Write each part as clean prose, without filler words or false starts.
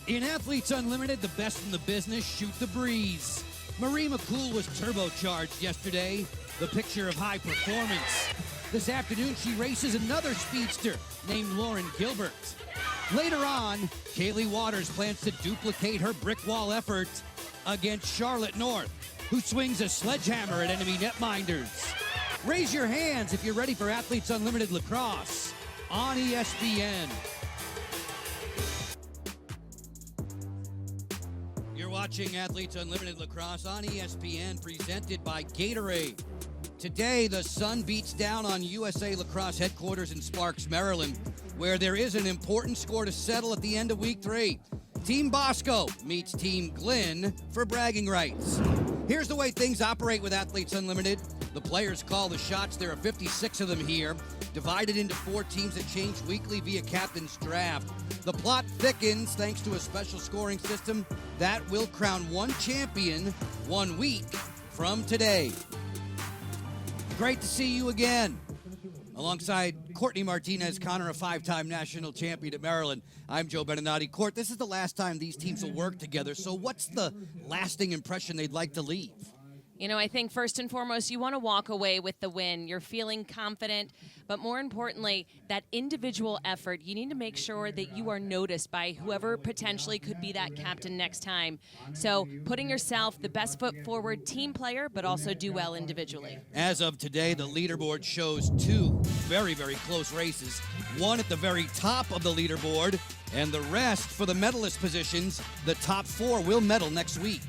In Athletes Unlimited, the best in the business shoot the breeze. Marie McCool was turbocharged yesterday, the picture of high performance. This afternoon, she races another speedster named Lauren Gilbert. Later on, Kaylee Waters plans to duplicate her brick wall effort against Charlotte North, who swings a sledgehammer at enemy netminders. Raise your hands if you're ready for Athletes Unlimited Lacrosse on ESPN. You're watching Athletes Unlimited Lacrosse on ESPN, presented by Gatorade. Today, the sun beats down on USA Lacrosse headquarters in Sparks, Maryland, where there is an important score to settle at the end of Week 3. Team Bosco meets Team Glenn for bragging rights. Here's the way things operate with Athletes Unlimited. The players call the shots. There are 56 of them here, divided into 4 teams that change weekly via captain's draft. The plot thickens thanks to a special scoring system that will crown one champion 1 week from today. Great to see you again. Alongside Courtney Martinez, Connor, a 5-time national champion at Maryland, I'm Joe Beninati. Court, this is the last time these teams will work together, so what's the lasting impression they'd like to leave? You know, I think first and foremost, you want to walk away with the win. You're feeling confident, but more importantly, that individual effort, you need to make sure that you are noticed by whoever potentially could be that captain next time. So putting yourself the best foot forward, team player, but also do well individually. As of today, the leaderboard shows 2 very, very close races. One at the very top of the leaderboard, and the rest for the medalist positions. The top 4 will medal next week.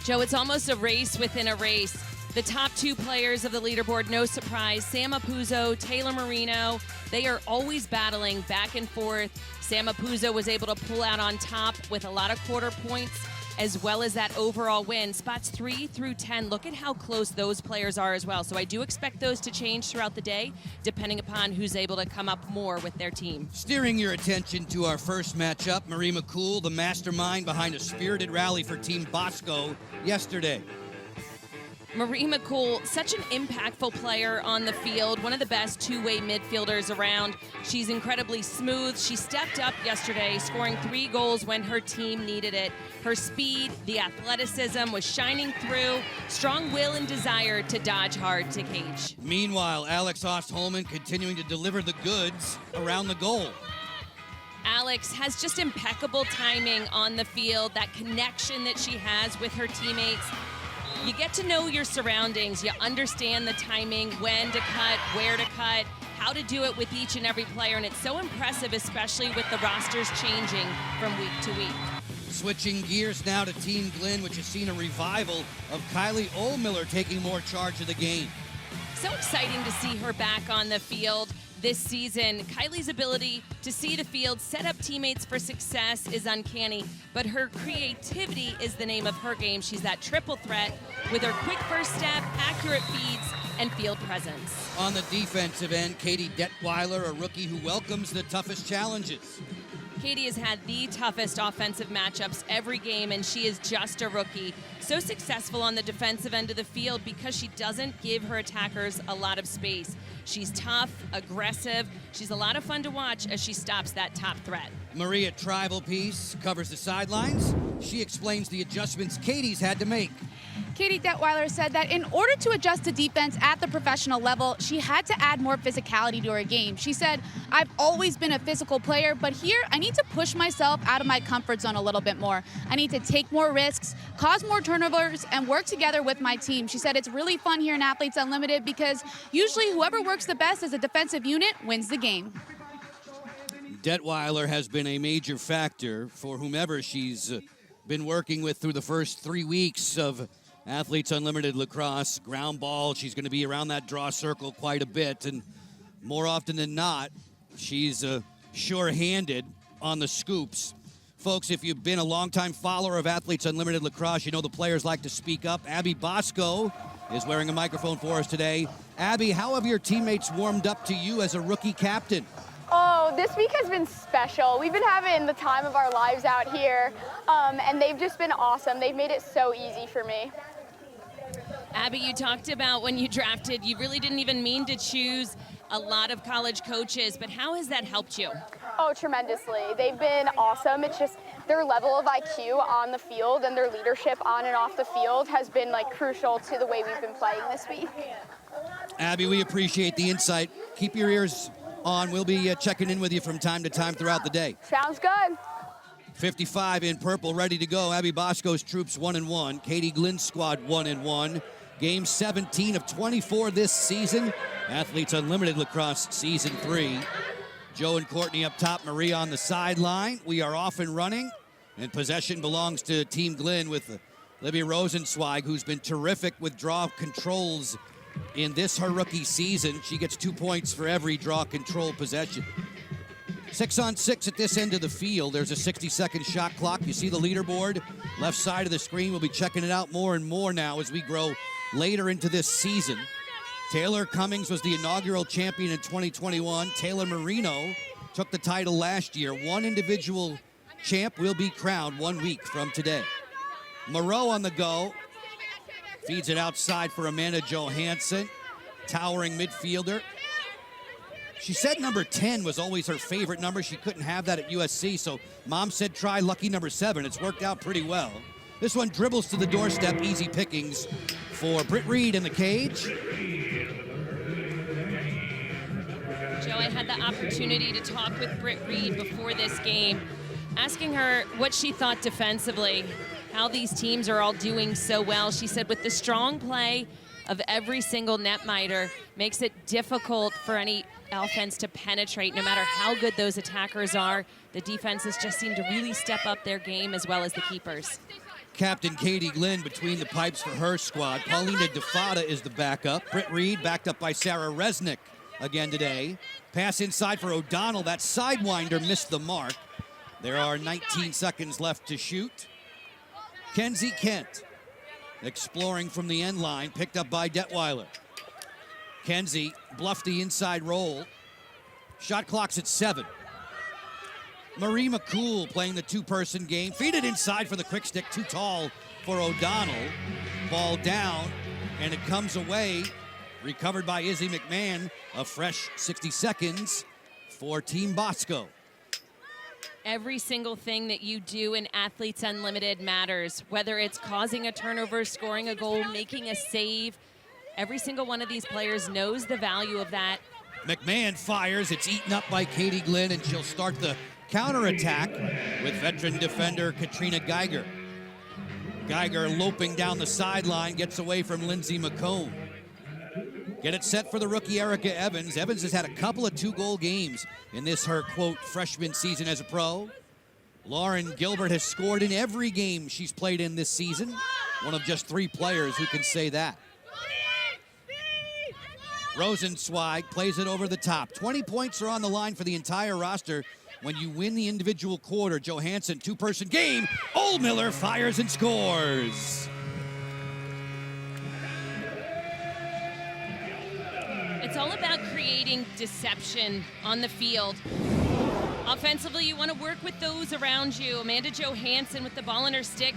Joe, it's almost a race within a race. The top 2 players of the leaderboard, no surprise, Sam Apuzzo, Taylor Marino, they are always battling back and forth. Sam Apuzzo was able to pull out on top with a lot of quarter points, as well as that overall win. Spots 3 through 10, look at how close those players are as well. So I do expect those to change throughout the day, depending upon who's able to come up more with their team. Steering your attention to our first matchup, Marie McCool, the mastermind behind a spirited rally for Team Bosco yesterday. Marie McCool, such an impactful player on the field, one of the best two-way midfielders around. She's incredibly smooth. She stepped up yesterday, scoring 3 goals when her team needed it. Her speed, the athleticism was shining through, strong will and desire to dodge hard to cage. Meanwhile, Alex Ostholman continuing to deliver the goods around the goal. Alex has just impeccable timing on the field, that connection that she has with her teammates. You get to know your surroundings. You understand the timing, when to cut, where to cut, how to do it with each and every player, and it's so impressive, especially with the rosters changing from week to week. Switching gears now to Team Glenn, which has seen a revival of Kylie Ohlmiller taking more charge of the game. So exciting to see her back on the field this season. Kylie's ability to see the field, set up teammates for success is uncanny, but her creativity is the name of her game. She's that triple threat with her quick first step, accurate feeds, and field presence. On the defensive end, Katie Detweiler, a rookie who welcomes the toughest challenges. Katie has had the toughest offensive matchups every game, and she is just a rookie. So successful on the defensive end of the field because she doesn't give her attackers a lot of space. She's tough, aggressive. She's a lot of fun to watch as she stops that top threat. Maria Tribalpiece covers the sidelines. She explains the adjustments Katie's had to make. Katie Detweiler said that in order to adjust to defense at the professional level, she had to add more physicality to her game. She said, I've always been a physical player, but here I need to push myself out of my comfort zone a little bit more. I need to take more risks, cause more turnovers, and work together with my team. She said it's really fun here in Athletes Unlimited because usually whoever works the best as a defensive unit wins the game. Detweiler has been a major factor for whomever she's been working with through the first 3 weeks of Athletes Unlimited Lacrosse. Ground ball, she's going to be around that draw circle quite a bit, and more often than not, she's sure-handed on the scoops. Folks, if you've been a longtime follower of Athletes Unlimited Lacrosse, you know the players like to speak up. Abby Bosco is wearing a microphone for us today. Abby, how have your teammates warmed up to you as a rookie captain? Oh, this week has been special. We've been having the time of our lives out here, and they've just been awesome. They've made it so easy for me. Abby, you talked about when you drafted, you really didn't even mean to choose a lot of college coaches, but how has that helped you? Oh, tremendously. They've been awesome. It's just their level of IQ on the field and their leadership on and off the field has been like crucial to the way we've been playing this week. Abby, we appreciate the insight. Keep your ears on. We'll be checking in with you from time to time throughout the day. Sounds good. 55 in purple, ready to go. Abby Bosco's troops 1-1. Katie Glynn's squad 1-1. Game 17 of 24 this season. Athletes Unlimited Lacrosse Season 3. Joe and Courtney up top, Maria on the sideline. We are off and running, and possession belongs to Team Glynn with Libby Rosenzweig, who's been terrific with draw controls in this her rookie season. She gets 2 points for every draw control possession. 6-on-6 at this end of the field. There's a 60-second shot clock. You see the leaderboard left side of the screen. We'll be checking it out more and more now as we grow later into this season. Taylor Cummings was the inaugural champion in 2021. Taylor Marino took the title last year. One individual champ will be crowned 1 week from today. Moreau on the go. Feeds it outside for Amanda Johansson, towering midfielder. She said number 10 was always her favorite number. She couldn't have that at USC, so Mom said try lucky number 7. It's worked out pretty well. This one dribbles to the doorstep, easy pickings for Britt Reed in the cage. Joe, I had the opportunity to talk with Britt Reed before this game, asking her what she thought defensively, how these teams are all doing so well. She said with the strong play of every single netminder makes it difficult for any offense to penetrate no matter how good those attackers are. The defenses just seem to really step up their game as well as the keepers. Captain Katie Glynn between the pipes for her squad. Paulina DeFada is the backup. Britt Reed backed up by Sarah Resnick again today. Pass inside for O'Donnell. That sidewinder missed the mark. There are 19 seconds left to shoot. Kenzie Kent exploring from the end line, picked up by Detweiler. Kenzie bluffed the inside roll. Shot clock's at 7. Marie McCool playing the two-person game. Feed it inside for the quick stick, too tall for O'Donnell. Ball down, and it comes away. Recovered by Izzy McMahon. A fresh 60 seconds for Team Bosco. Every single thing that you do in Athletes Unlimited matters, whether it's causing a turnover, scoring a goal, making a save. Every single one of these players knows the value of that. McMahon fires. It's eaten up by Katie Glynn, and she'll start the counterattack with veteran defender Katrina Geiger. Geiger loping down the sideline, gets away from Lindsay McComb. Get it set for the rookie Erica Evans. Evans has had a couple of 2-goal games in this her, quote, freshman season as a pro. Lauren Gilbert has scored in every game she's played in this season. One of just 3 players who can say that. Rosenzweig plays it over the top. 20 points are on the line for the entire roster when you win the individual quarter. Johansson, two-person game. Oldmiller fires and scores. It's all about creating deception on the field. Offensively, you want to work with those around you. Amanda Johansson with the ball in her stick.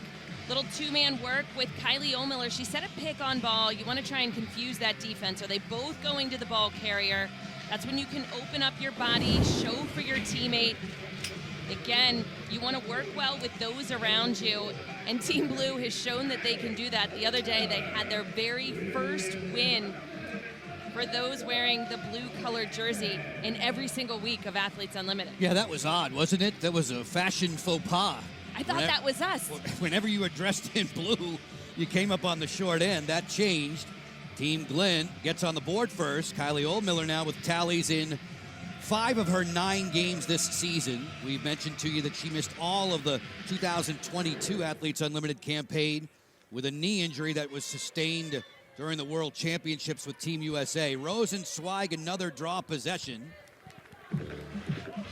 Little two-man work with Kylie Oldmiller. She set a pick on ball. You want to try and confuse that defense. Are they both going to the ball carrier? That's when you can open up your body, show for your teammate. Again, you want to work well with those around you. And Team Blue has shown that they can do that. The other day, they had their very first win for those wearing the blue-colored jersey in every single week of Athletes Unlimited. Yeah, that was odd, wasn't it? That was a fashion faux pas. I thought that was us. Whenever you were dressed in blue, you came up on the short end. That changed. Team Glynn gets on the board first. Kylie Oldmiller now with tallies in 5 of her 9 games this season. We've mentioned to you that she missed all of the 2022 Athletes Unlimited campaign with a knee injury that was sustained during the World Championships with Team USA. Rosenzweig, another draw possession.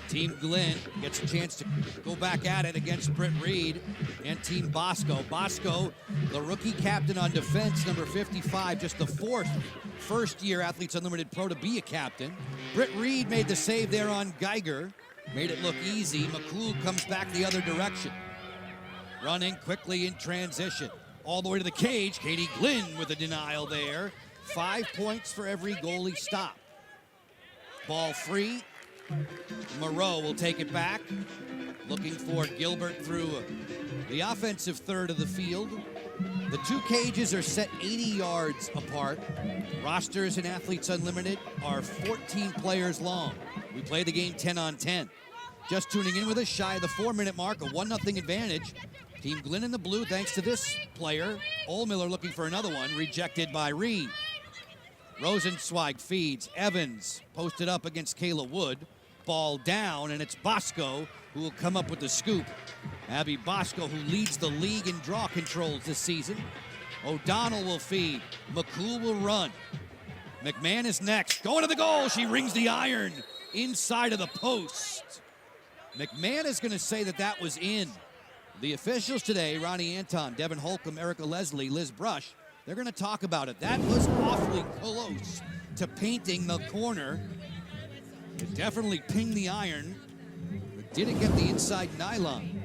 Team Glynn gets a chance to go back at it against Britt Reed and Team Bosco. Bosco, the rookie captain on defense, number 55, just the 4th first-year Athletes Unlimited pro to be a captain. Britt Reed made the save there on Geiger, made it look easy. McCool comes back the other direction. Running quickly in transition. All the way to the cage, Katie Glynn with a denial there. 5 points for every goalie stop. Ball free. Moreau will take it back. Looking for Gilbert through the offensive third of the field. The two cages are set 80 yards apart. Rosters in Athletes Unlimited are 14 players long. We play the game 10 on 10. Just tuning in with us, shy of the 4-minute mark, a 1-0 advantage. Team Glenn in the blue, thanks to this player. Ohlmiller looking for another one, rejected by Reed. Rosenzweig feeds. Evans posted up against Kayla Wood. Ball down, and it's Bosco who will come up with the scoop. Abby Bosco, who leads the league in draw controls this season. O'Donnell will feed. McCool will run. McMahon is next. Going to the goal. She rings the iron inside of the post. McMahon is going to say that that was in. The officials today, Ronnie Anton, Devin Holcomb, Erica Leslie, Liz Brush, they're going to talk about it. That was awfully close to painting the corner. It definitely pinged the iron, but didn't get the inside nylon.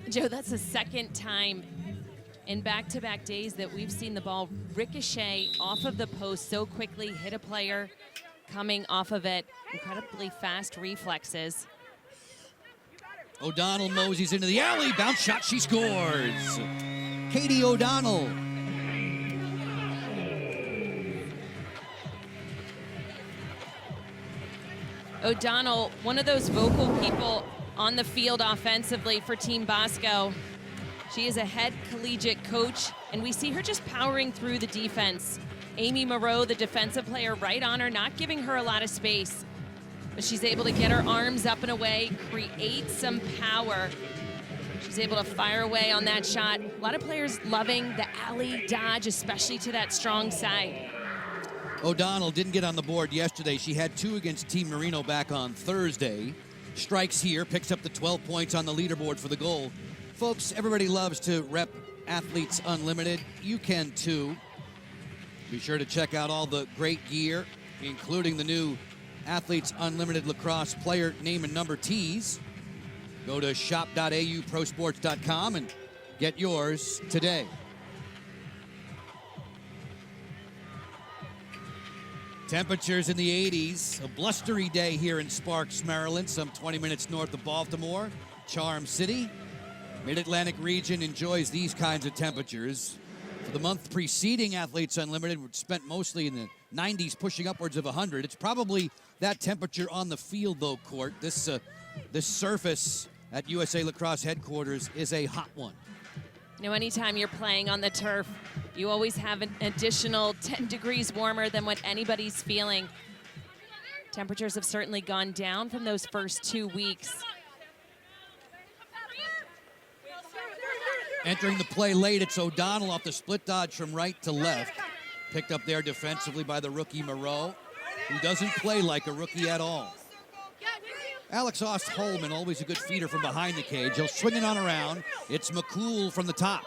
Joe, that's the second time in back-to-back days that we've seen the ball ricochet off of the post so quickly, hit a player coming off of it. Incredibly fast reflexes. O'Donnell moseys into the alley, bounce shot, she scores. Katie O'Donnell. O'Donnell, one of those vocal people on the field offensively for Team Bosco. She is a head collegiate coach, and we see her just powering through the defense. Amy Moreau, the defensive player, right on her, not giving her a lot of space. But she's able to get her arms up and away, create some power. She's able to fire away on that shot. A lot of players loving the alley dodge, especially to that strong side. O'Donnell didn't get on the board yesterday. She had 2 against Team Marino back on Thursday. Strikes here, picks up the 12 points on the leaderboard for the goal. Folks, everybody loves to rep Athletes Unlimited. You can too. Be sure to check out all the great gear, including the new Athletes Unlimited Lacrosse player name and number tees. Go to shop.auprosports.com and get yours today. Temperatures in the 80s. A blustery day here in Sparks, Maryland, some 20 minutes north of Baltimore, Charm City. Mid-Atlantic region enjoys these kinds of temperatures. For the month preceding Athletes Unlimited, which spent mostly in the 90s, pushing upwards of 100. It's probably that temperature on the field, though, Court. This surface at USA Lacrosse headquarters is a hot one. You know, anytime you're playing on the turf, you always have an additional 10 degrees warmer than what anybody's feeling. Temperatures have certainly gone down from those first 2 weeks. Entering the play late, it's O'Donnell off the split dodge from right to left. Picked up there defensively by the rookie Moreau, who doesn't play like a rookie at all. Alex Ost-Holman, always a good feeder from behind the cage. He'll swing it on around. It's McCool from the top.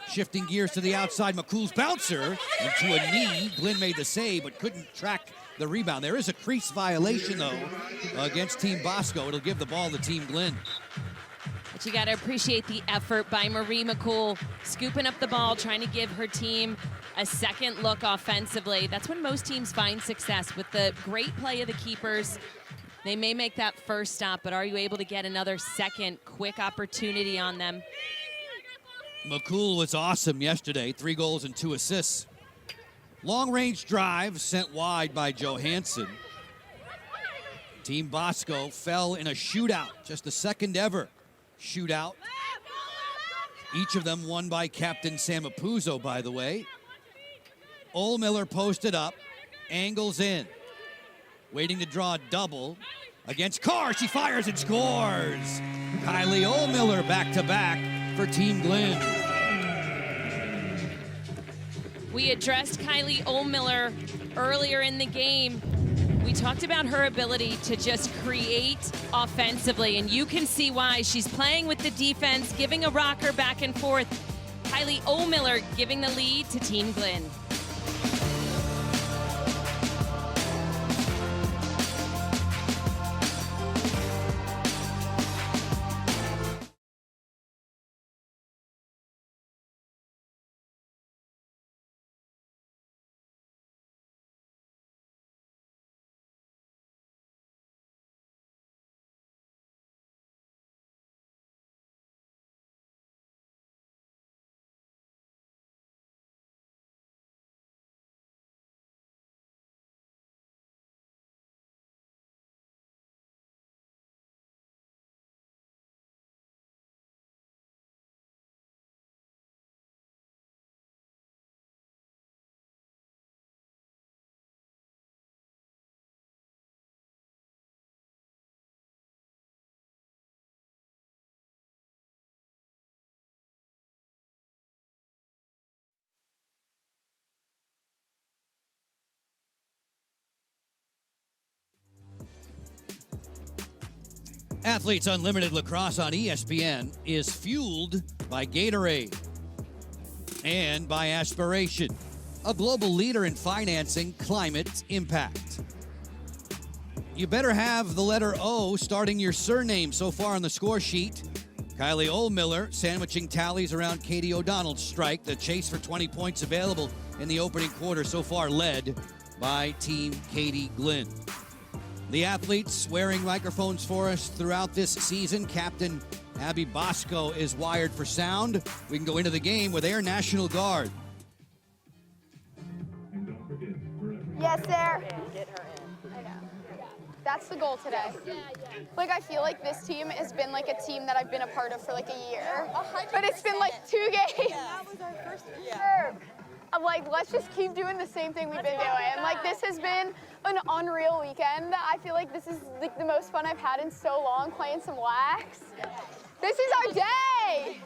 Shifting gears to the outside, McCool's bouncer into a knee. Glenn made the save, but couldn't track the rebound. There is a crease violation, though, against Team Bosco. It'll give the ball to Team Glenn. But you got to appreciate the effort by Marie McCool, scooping up the ball, trying to give her team a second look offensively. That's when most teams find success, with the great play of the keepers. They may make that first stop, but are you able to get another second quick opportunity on them? McCool was awesome yesterday, 3 goals and 2 assists. Long-range drive sent wide by Johansson. Team Bosco fell in a shootout, just the second ever shootout. Each of them won by Captain Sam Apuzzo, by the way. Ohlmiller posted up, angles in. Waiting to draw a double against Carr. She fires and scores. Kylie Ohlmiller back-to-back for Team Glenn. We addressed Kylie Ohlmiller earlier in the game. We talked about her ability to just create offensively, and you can see why. She's playing with the defense, giving a rocker back and forth. Kylie Ohlmiller giving the lead to Team Glenn. Athletes Unlimited Lacrosse on ESPN is fueled by Gatorade and by Aspiration, a global leader in financing climate impact. You better have the letter O starting your surname so far on the score sheet. Kylie Ohlmiller sandwiching tallies around Katie O'Donnell's strike. The chase for 20 points available in the opening quarter so far led by Team Katie Glynn. The athletes wearing microphones for us throughout this season. Captain Abby Bosco is wired for sound. We can go into the game with Air National Guard. Yes, sir. I know. That's the goal today. Like, I feel like this team has been like a team that I've been a part of for like a year. But it's been like 2 games. That was our first year. I'm like, let's just keep doing the same thing we've been doing. Like, this has been an unreal weekend. I feel like this is like the most fun I've had in so long, playing some lax. This is our day.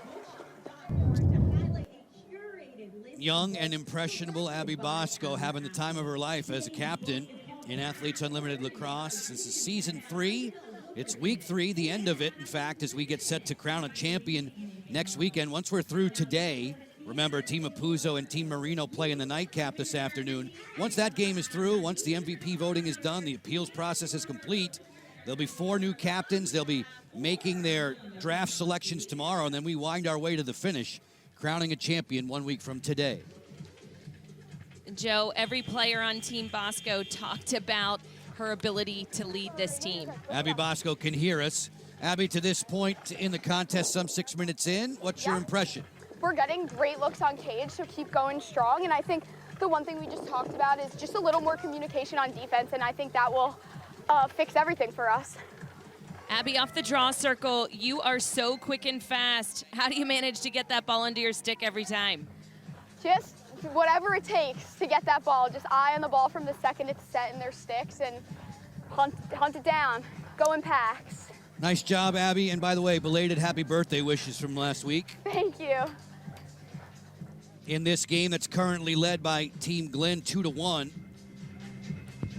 Young and impressionable Abby Bosco having the time of her life as a captain in Athletes Unlimited Lacrosse. This is season 3. It's week 3, the end of it, in fact, as we get set to crown a champion next weekend. Once we're through today, remember, Team Apuzzo and Team Marino play in the nightcap this afternoon. Once that game is through, once the MVP voting is done, the appeals process is complete, there'll be 4 new captains. They'll be making their draft selections tomorrow, and then we wind our way to the finish, crowning a champion 1 week from today. Joe, every player on Team Bosco talked about her ability to lead this team. Abby Bosco can hear us. Abby, to this point in the contest, some 6 minutes in, what's your impression? We're getting great looks on cage, so keep going strong. And I think the one thing we just talked about is just a little more communication on defense, and I think that will fix everything for us. Abby, off the draw circle, you are so quick and fast. How do you manage to get that ball into your stick every time? Just whatever it takes to get that ball. Just eye on the ball from the second it's set in their sticks and hunt it down. Go in packs. Nice job, Abby. And by the way, belated happy birthday wishes from last week. Thank you. In this game that's currently led by Team Glynn 2-1.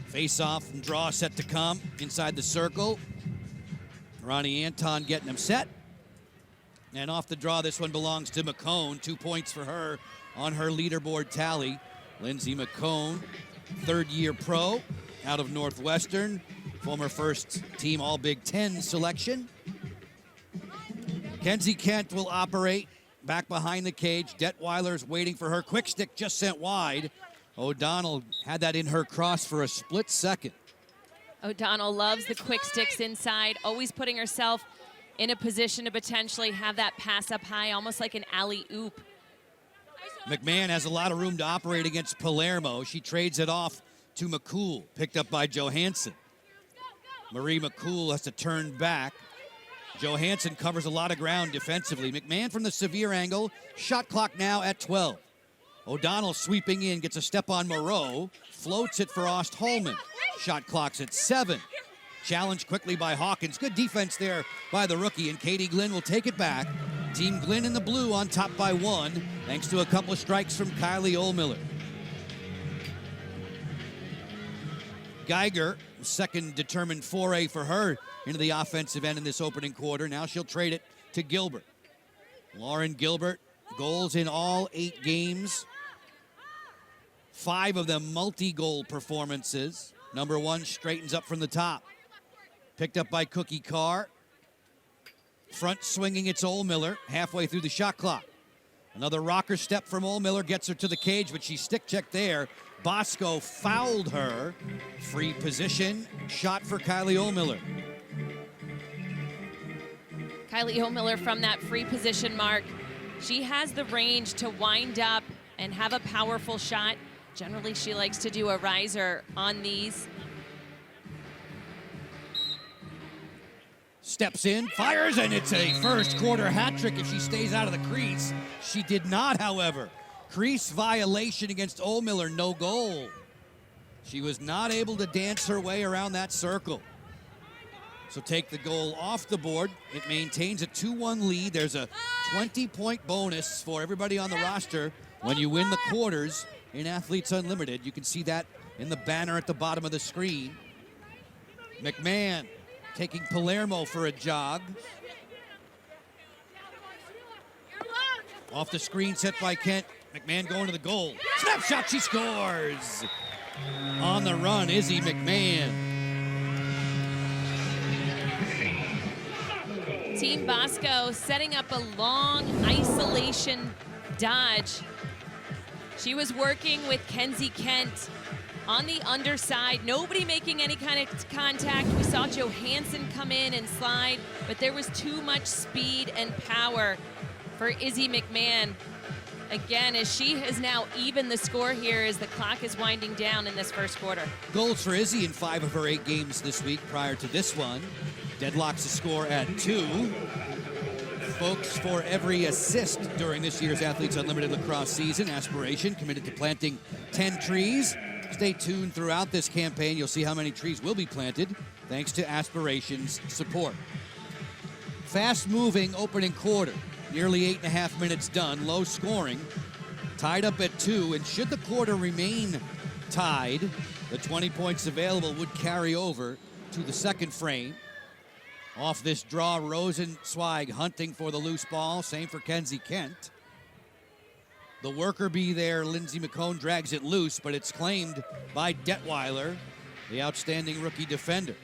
Face-off and draw set to come inside the circle. Ronnie Anton getting them set. And off the draw, this one belongs to McCone. 2 points for her on her leaderboard tally. Lindsay McCone, third-year pro out of Northwestern. Former first-team All-Big Ten selection. Kenzie Kent will operate back behind the cage. Detweiler's waiting for her. Quick stick just sent wide. O'Donnell had that in her cross for a split second. O'Donnell loves the quick sticks inside, always putting herself in a position to potentially have that pass up high, almost like an alley-oop. McMahon has a lot of room to operate against Palermo. She trades it off to McCool, picked up by Johansson. Marie McCool has to turn back. Johansson covers a lot of ground defensively. McMahon from the severe angle. Shot clock now at 12. O'Donnell sweeping in, gets a step on Moreau. Floats it for Ostholman. Shot clock's at 7. Challenged quickly by Hawkins. Good defense there by the rookie, and Katie Glynn will take it back. Team Glynn in the blue on top by 1, thanks to a couple of strikes from Kylie Ohlmiller. Geiger, second determined foray for her into the offensive end in this opening quarter. Now she'll trade it to Gilbert. Lauren Gilbert, goals in all 8 games. 5 of them multi-goal performances. Number 1 straightens up from the top. Picked up by Cookie Carr. Front swinging, it's Ohlmiller halfway through the shot clock. Another rocker step from Ohlmiller gets her to the cage, but she's stick-checked there. Bosco fouled her. Free position, shot for Kylie Ohlmiller. Kylie Ohlmiller from that free position mark. She has the range to wind up and have a powerful shot. Generally, she likes to do a riser on these. Steps in, fires, and it's a first quarter hat trick if she stays out of the crease. She did not, however. Crease violation against Ohlmiller, no goal. She was not able to dance her way around that circle. So take the goal off the board. It maintains a 2-1 lead. There's a 20-point bonus for everybody on the roster when you win the quarters in Athletes Unlimited. You can see that in the banner at the bottom of the screen. McMahon taking Palermo for a jog. Off the screen set by Kent. McMahon going to the goal. Snapshot, she scores! On the run, Izzy McMahon. Team Bosco setting up a long isolation dodge. She was working with Kenzie Kent on the underside, nobody making any kind of contact. We saw Johansson come in and slide, but there was too much speed and power for Izzy McMahon. Again, as she has now evened the score here as the clock is winding down in this first quarter. Goals for Izzy in 5 of her 8 games this week prior to this one. Deadlocks the score at 2. Folks, for every assist during this year's Athletes Unlimited lacrosse season, Aspiration committed to planting 10 trees. Stay tuned throughout this campaign. You'll see how many trees will be planted thanks to Aspiration's support. Fast-moving opening quarter. Nearly 8.5 minutes done. Low scoring. Tied up at 2. And should the quarter remain tied, the 20 points available would carry over to the second frame. Off this draw, Rosenzweig hunting for the loose ball. Same for Kenzie Kent. The worker bee there, Lindsay McCone, drags it loose, but it's claimed by Detweiler, the outstanding rookie defender.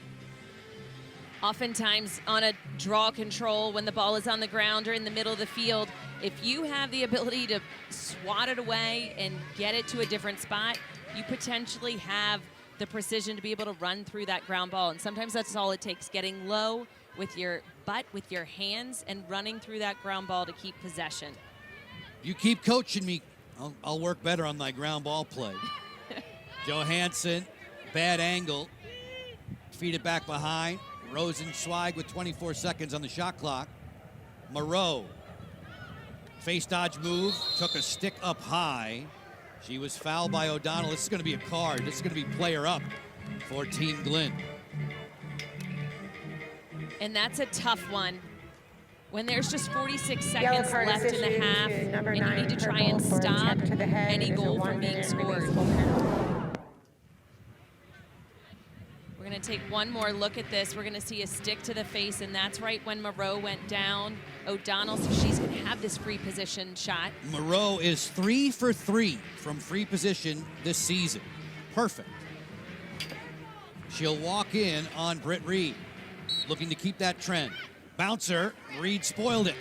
Oftentimes on a draw control, when the ball is on the ground or in the middle of the field, if you have the ability to swat it away and get it to a different spot, you potentially have the precision to be able to run through that ground ball. And sometimes that's all it takes, getting low with your butt, with your hands, and running through that ground ball to keep possession. You keep coaching me, I'll work better on my ground ball play. Johansson, bad angle. Feed it back behind. Rosenzweig with 24 seconds on the shot clock. Moreau, face dodge move, took a stick up high. She was fouled by O'Donnell. This is going to be a card. This is going to be player up for Team Glenn. And that's a tough one. When there's just 46 seconds left in the half, and you need to try and stop any goal from being scored. We're going to take one more look at this. We're going to see a stick to the face, and that's right when Moreau went down. O'Donnell, so she's going to have this free position shot. Moreau is 3 for 3 from free position this season. Perfect. She'll walk in on Britt Reed, looking to keep that trend. Bouncer, Reed spoiled it.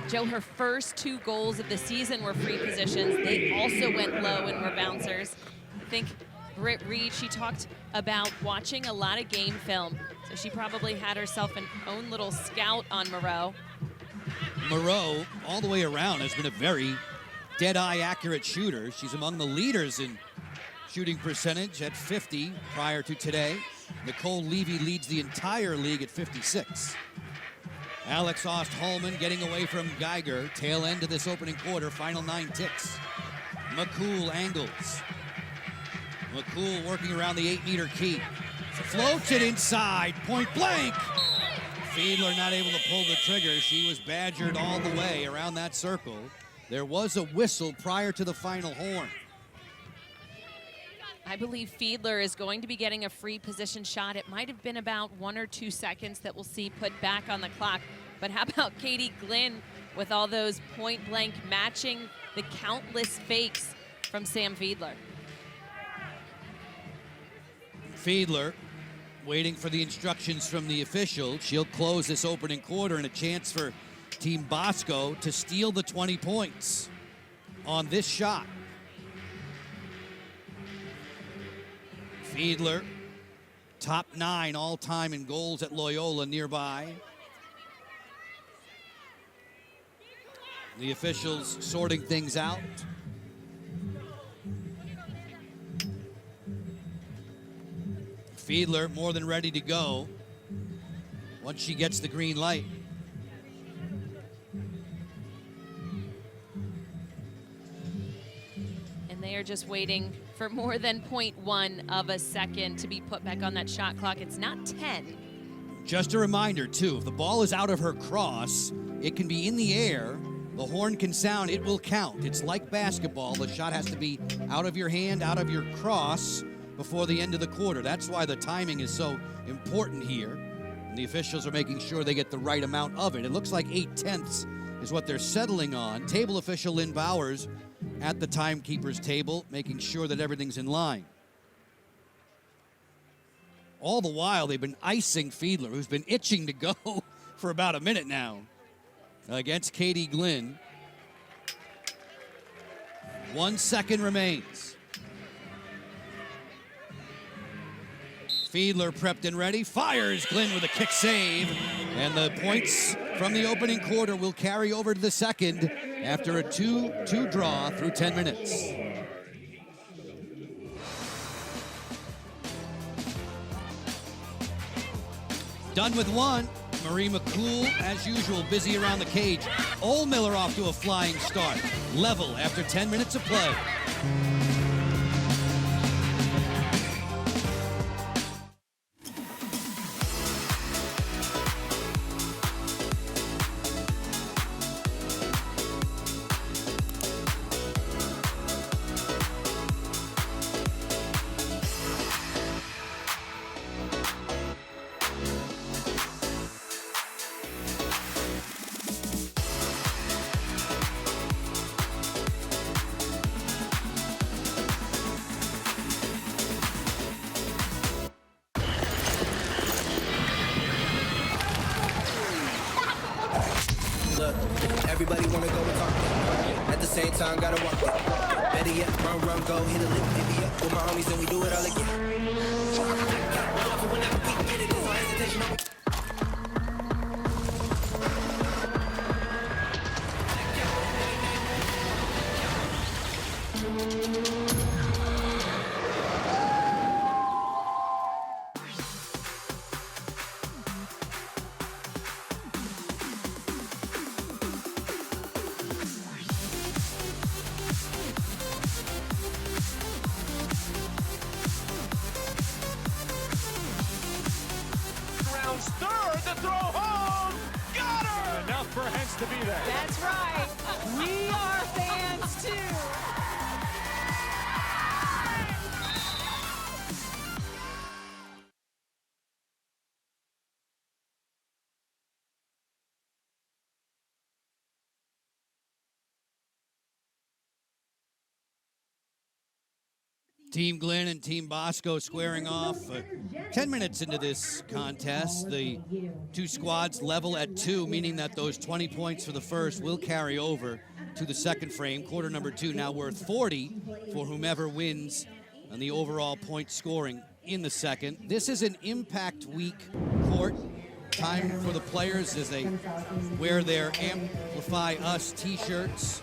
Joe, her first 2 goals of the season were free positions. They also went low and were bouncers. I think Britt Reed, she talked about watching a lot of game film. So she probably had herself an own little scout on Moreau. Moreau, all the way around, has been a very dead-eye accurate shooter. She's among the leaders in shooting percentage at 50 prior to today. Nicole Levy leads the entire league at 56. Alex Ost-Holman getting away from Geiger. Tail end of this opening quarter, final 9 ticks. McCool angles. McCool working around the 8-meter key. Floats it inside, point blank. Fiedler not able to pull the trigger. She was badgered all the way around that circle. There was a whistle prior to the final horn. I believe Fiedler is going to be getting a free position shot. It might have been about 1 or 2 seconds that we'll see put back on the clock. But how about Katie Glynn with all those point blank matching the countless fakes from Sam Fiedler? Fiedler waiting for the instructions from the official. She'll close this opening quarter and a chance for Team Bosco to steal the 20 points on this shot. Fiedler, top 9 all-time in goals at Loyola nearby. The officials sorting things out. Fiedler more than ready to go once she gets the green light. And they are just waiting for more than 0.1 of a second to be put back on that shot clock. It's not 10. Just a reminder, too, if the ball is out of her cross, it can be in the air. The horn can sound, it will count. It's like basketball. The shot has to be out of your hand, out of your cross before the end of the quarter. That's why the timing is so important here. And the officials are making sure they get the right amount of it. It looks like 8/10 is what they're settling on. Table official Lynn Bowers at the timekeeper's table, making sure that everything's in line. All the while, they've been icing Fiedler, who's been itching to go for about a minute now against Katie Glynn. 1 second remains. Fiedler prepped and ready, fires Glynn with a kick save, and the points from the opening quarter will carry over to the second after a 2-2 draw through 10 minutes. Done with one. Marie McCool, as usual, busy around the cage. Oldmiller off to a flying start. Level after 10 minutes of play. Everybody wanna go and talk. At the same time, gotta walk it. Better yet, run, go, hit a lick, baby up with my homies, and we do it all again. Whenever we get it, there's no hesitation. Third, the throw home, got her! Enough for Hens to be there. That's right. We are fans too. Team Glenn and Team Bosco squaring off. 10 minutes into this contest, the two squads level at 2, meaning that those 20 points for the first will carry over to the second frame. Quarter number 2 now worth 40 for whomever wins on the overall point scoring in the second. This is an Impact Week court. Time for the players as they wear their Amplify Us t-shirts.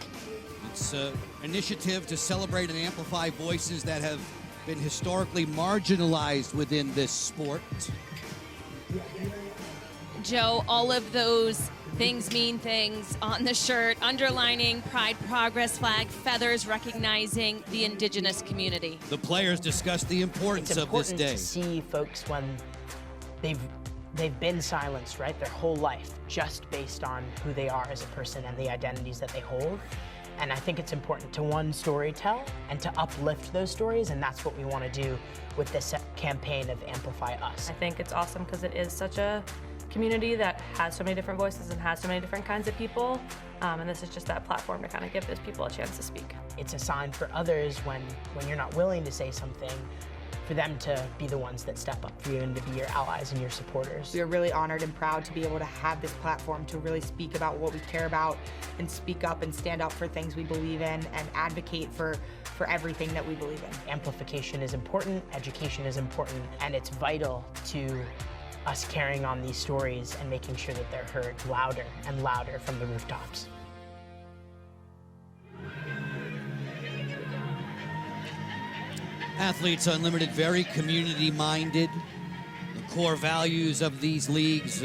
It's an initiative to celebrate and amplify voices that have been historically marginalized within this sport. Joe, all of those things mean things on the shirt, underlining Pride Progress flag, feathers recognizing the indigenous community. The players discussed the importance of this day. It's important to see folks when they've been silenced, right, their whole life, just based on who they are as a person and the identities that they hold. And I think it's important to, one, story tell and to uplift those stories, and that's what we want to do with this campaign of Amplify Us. I think it's awesome because it is such a community that has so many different voices and has so many different kinds of people, and this is just that platform to kind of give those people a chance to speak. It's a sign for others when you're not willing to say something, for them to be the ones that step up for you and to be your allies and your supporters. We are really honored and proud to be able to have this platform to really speak about what we care about and speak up and stand up for things we believe in and advocate for everything that we believe in. Amplification is important, education is important, and it's vital to us carrying on these stories and making sure that they're heard louder and louder from the rooftops. Athletes Unlimited, very community-minded. The core values of these leagues,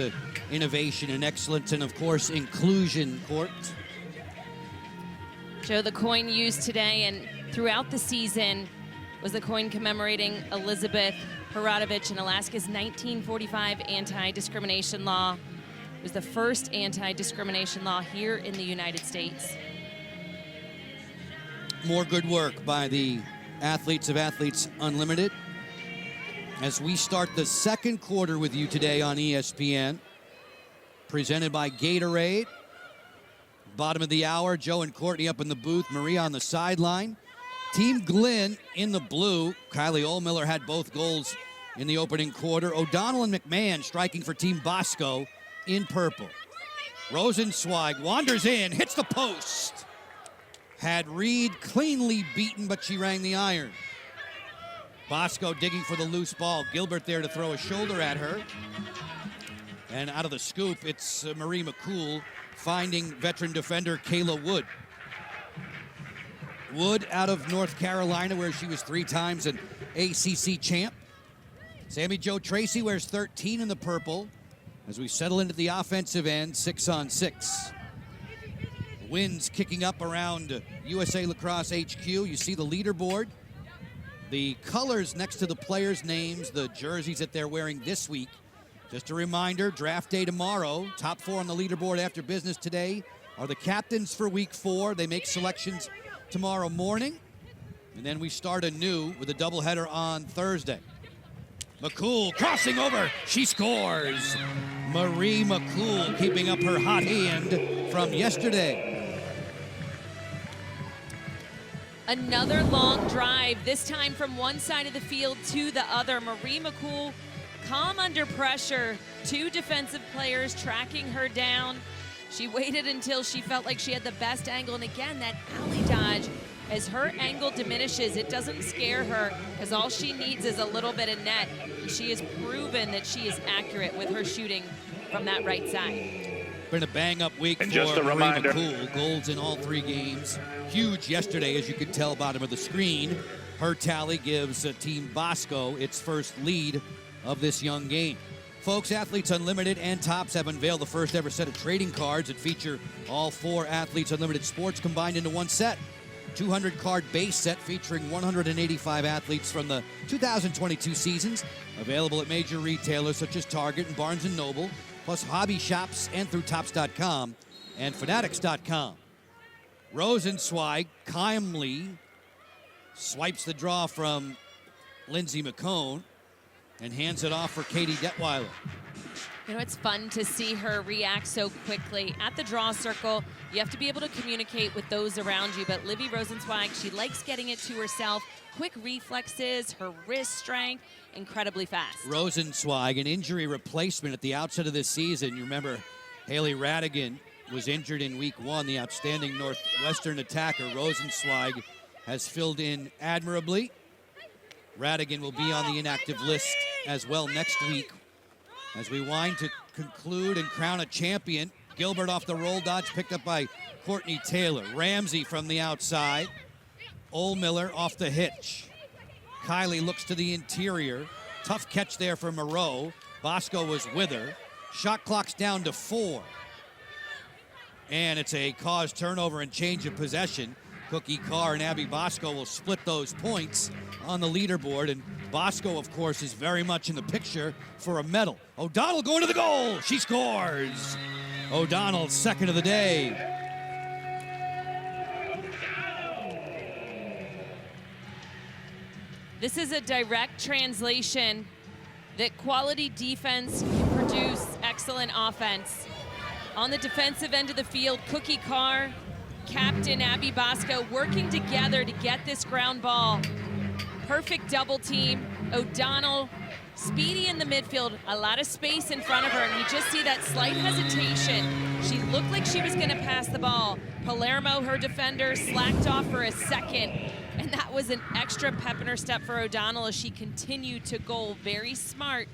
innovation and excellence, and of course, inclusion, Court. Joe, the coin used today and throughout the season was the coin commemorating Elizabeth Hradovich and Alaska's 1945 anti-discrimination law. It was the first anti-discrimination law here in the United States. More good work by the athletes of Athletes Unlimited. as we start the second quarter with you today on ESPN, presented by Gatorade. Bottom of the hour, Joe and Courtney up in the booth, Maria on the sideline. Team Glenn in the blue. Kylie Ohlmiller had both goals in the opening quarter. O'Donnell and McMahon striking for Team Bosco in purple. Rosenzweig wanders in, hits the post. Had Reed cleanly beaten, but she rang the iron. Bosco digging for the loose ball. Gilbert there to throw a shoulder at her. And out of the scoop, it's Marie McCool finding veteran defender Kayla Wood. Wood out of North Carolina, where she was 3 times an ACC champ. Sammy Jo Tracy wears 13 in the purple as we settle into the offensive end, 6-on-6. Winds kicking up around USA Lacrosse HQ. You see the leaderboard. The colors next to the players' names, the jerseys that they're wearing this week. Just a reminder, draft day tomorrow. Top 4 on the leaderboard after business today are the captains for week 4. They make selections tomorrow morning. And then we start anew with a doubleheader on Thursday. McCool crossing over. She scores. Marie McCool keeping up her hot hand from yesterday. Another long drive, this time from one side of the field to the other. Marie McCool calm under pressure. 2 defensive players tracking her down. She waited until she felt like she had the best angle. And again, that alley dodge, as her angle diminishes, it doesn't scare her because all she needs is a little bit of net. She has proven that she is accurate with her shooting from that right side. Been a bang-up week and for just a Marie reminder. McCool. Goals in all 3 games. Huge yesterday, as you can tell, bottom of the screen. Her tally gives Team Bosco its first lead of this young game. Folks, Athletes Unlimited and Topps have unveiled the first ever set of trading cards that feature all 4 Athletes Unlimited sports combined into one set. 200-card base set featuring 185 athletes from the 2022 seasons. Available at major retailers such as Target and Barnes & Noble, plus hobby shops and through Topps.com and Fanatics.com. Rosenzweig calmly swipes the draw from Lindsay McCone and hands it off for Katie Detweiler. You know, it's fun to see her react so quickly. At the draw circle, you have to be able to communicate with those around you, but Livy Rosenzweig, she likes getting it to herself. Quick reflexes, her wrist strength, incredibly fast. Rosenzweig, an injury replacement at the outset of this season. You remember Haley Radigan was injured in week 1, the outstanding Northwestern attacker. Rosenzweig has filled in admirably. Radigan will be on the inactive list as well next week. As we wind to conclude and crown a champion, Gilbert off the roll dodge picked up by Courtney Taylor. Ramsey from the outside. Ohlmiller off the hitch. Kylie looks to the interior. Tough catch there for Moreau. Bosco was with her. Shot clock's down to 4. And it's a caused turnover and change of possession. Cookie Carr and Abby Bosco will split those points on the leaderboard. And Bosco, of course, is very much in the picture for a medal. O'Donnell going to the goal. She scores. O'Donnell, second of the day. This is a direct translation that quality defense can produce excellent offense. On the defensive end of the field, Cookie Carr, captain Abby Bosco working together to get this ground ball. Perfect double team. O'Donnell, speedy in the midfield, a lot of space in front of her, and you just see that slight hesitation. She looked like she was gonna pass the ball. Palermo, her defender, slacked off for a second, and that was an extra pep in her step for O'Donnell as she continued to goal. Very smart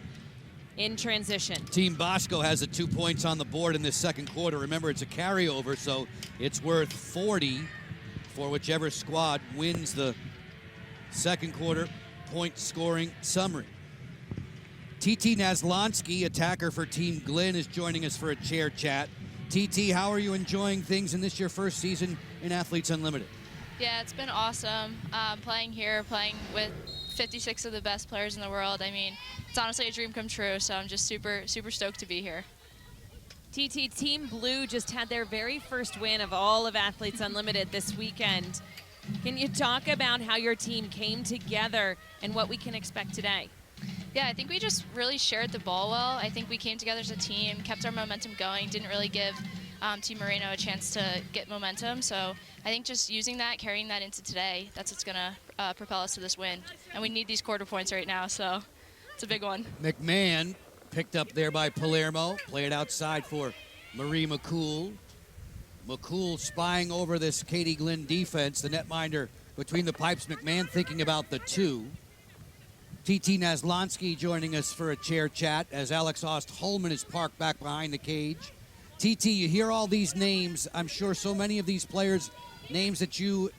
in transition. Team Bosco has the 2 points on the board in this second quarter. Remember, it's a carryover, so it's worth 40 for whichever squad wins the second quarter point scoring summary. TT Naslonsky, attacker for Team Glenn, is joining us for a chair chat. TT, how are you enjoying things in this your first season in Athletes Unlimited? Yeah, it's been awesome playing here, playing with 56 of the best players in the world. I mean, it's honestly a dream come true, so I'm just super stoked to be here. TT, Team Blue just had their very first win of all of Athletes Unlimited this weekend. Can you talk about how your team came together and what we can expect today? Yeah, I think we just really shared the ball well. I think we came together as a team, kept our momentum going, didn't really give Team Moreno a chance to get momentum. So I think just using that, carrying that into today, that's what's going to propel us to this win. And we need these quarter points right now, so it's a big one. McMahon picked up there by Palermo, played outside for Marie McCool. McCool spying over this Katie Glenn defense, the netminder between the pipes. McMahon thinking about the two. TT Nazlonsky joining us for a chair chat as Alex Ost-Holman is parked back behind the cage. TT, you hear all these names. I'm sure so many of these players, names that you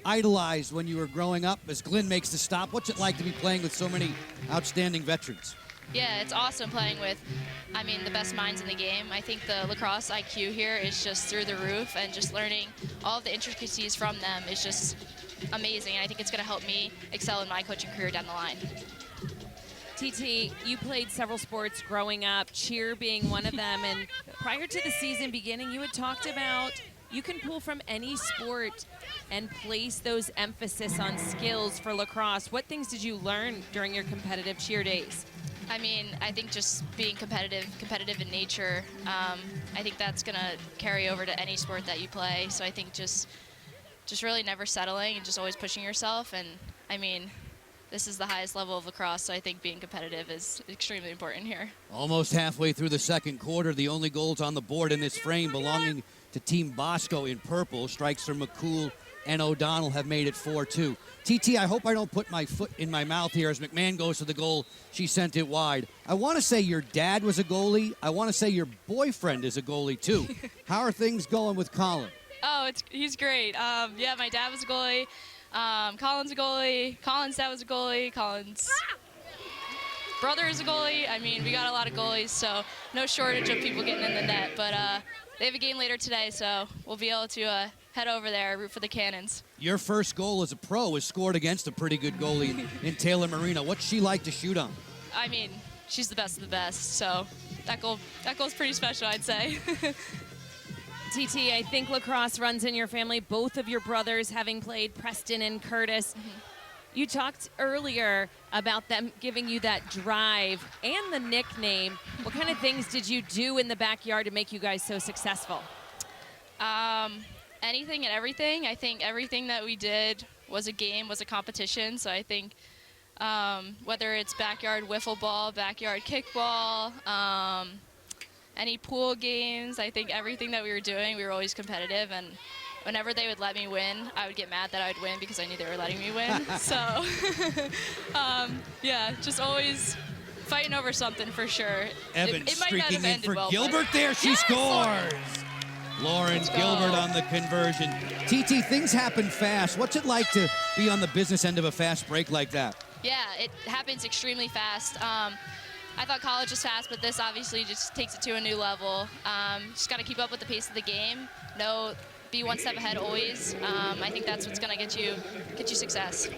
idolized when you were growing up. As Glenn makes the stop, what's it like to be playing with so many outstanding veterans? Yeah, it's awesome playing with, I mean, the best minds in the game. I think the lacrosse IQ here is just through the roof, and just learning all of the intricacies from them is just amazing. And I think it's going to help me excel in my coaching career down the line. TT, you played several sports growing up, cheer being one of them, and prior to the season beginning, you had talked about you can pull from any sport and place those emphasis on skills for lacrosse. What things did you learn during your competitive cheer days? I mean, I think just being competitive in nature, I think that's going to carry over to any sport that you play. So I think just really never settling and just always pushing yourself. And I mean, this is the highest level of lacrosse, so I think being competitive is extremely important here. Almost halfway through the second quarter, the only goals on the board in this frame belonging to Team Bosco in purple. Strikes from McCool and O'Donnell have made it 4-2. TT, I hope I don't put my foot in my mouth here as McMahon goes to the goal. She sent it wide. I want to say your dad was a goalie. I want to say your boyfriend is a goalie, too. How are things going with Colin? Oh, he's great. Yeah, my dad was a goalie. Colin's a goalie. Colin's dad was a goalie. Colin's brother is a goalie. I mean, we got a lot of goalies, so no shortage of people getting in the net. But they have a game later today, so we'll be able to head over there, root for the Cannons. Your first goal as a pro was scored against a pretty good goalie in Taylor Marino. What's she like to shoot on? I mean, she's the best of the best, so that goal's pretty special, I'd say. TT, I think lacrosse runs in your family, both of your brothers having played Preston and Curtis. Mm-hmm. You talked earlier about them giving you that drive and the nickname. What kind of things did you do in the backyard to make you guys so successful? Anything and everything. I think everything that we did was a game, was a competition. So I think whether it's backyard wiffle ball, backyard kickball, any pool games, I think everything that we were doing, we were always competitive. And whenever they would let me win, I would get mad that I would win because I knew they were letting me win. So, yeah, just always fighting over something for sure. Evans it might not streaking have in ended for well, Gilbert. There she scores. Lauren Gilbert on the conversion. TT, things happen fast. What's it like to be on the business end of a fast break like that? Yeah, it happens extremely fast. I thought college was fast, but this obviously just takes it to a new level. Just got to keep up with the pace of the game. Be one step ahead always. I think that's what's going to get you success.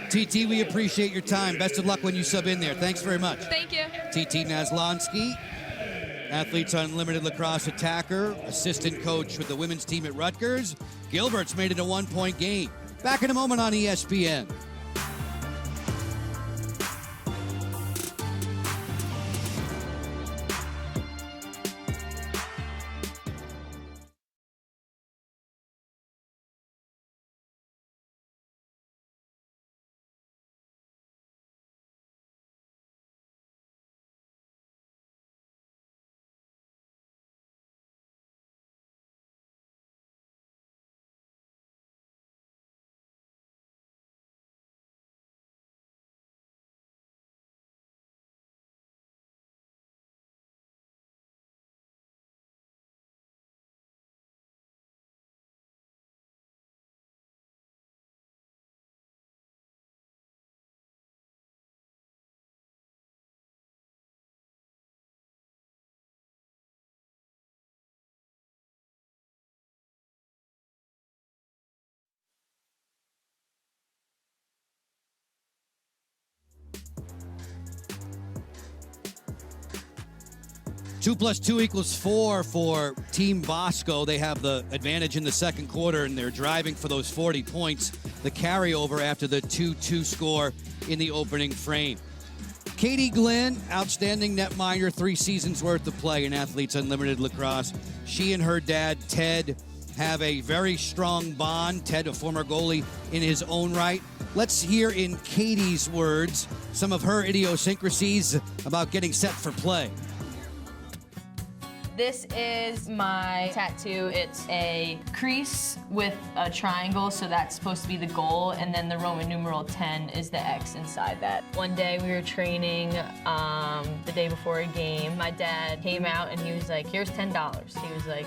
TT, we appreciate your time. Best of luck when you sub in there. Thanks very much. Thank you. TT Nazlonsky, Athletes Unlimited lacrosse attacker, assistant coach with the women's team at Rutgers. Gilbert's made it a one-point game. Back in a moment on ESPN. 2 + 2 = 4 for Team Bosco. They have the advantage in the second quarter, and they're driving for those 40 points. The carryover after the 2-2 score in the opening frame. Katie Glenn, outstanding netminder, 3 seasons worth of play in Athletes Unlimited Lacrosse. She and her dad, Ted, have a very strong bond. Ted, a former goalie in his own right. Let's hear in Katie's words some of her idiosyncrasies about getting set for play. This is my tattoo. It's a crease with a triangle, so that's supposed to be the goal, and then the Roman numeral 10 is the X inside that. One day we were training the day before a game. My dad came out and he was like, here's $10. He was like,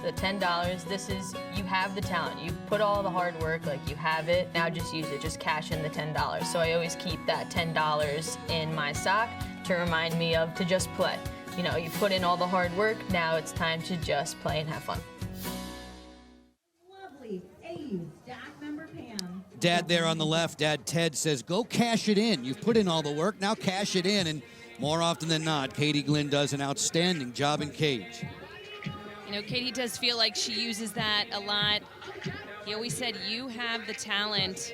the $10, this is, you have the talent. You put all the hard work, like you have it. Now just use it, just cash in the $10. So I always keep that $10 in my sock to remind me of to just play. You know, you put in all the hard work, now it's time to just play and have fun. Lovely. AU staff member Pam. Dad there on the left, Dad Ted says, go cash it in. You've put in all the work, now cash it in. And more often than not, Katie Glenn does an outstanding job in cage. You know, Katie does feel like she uses that a lot. He always said, you have the talent.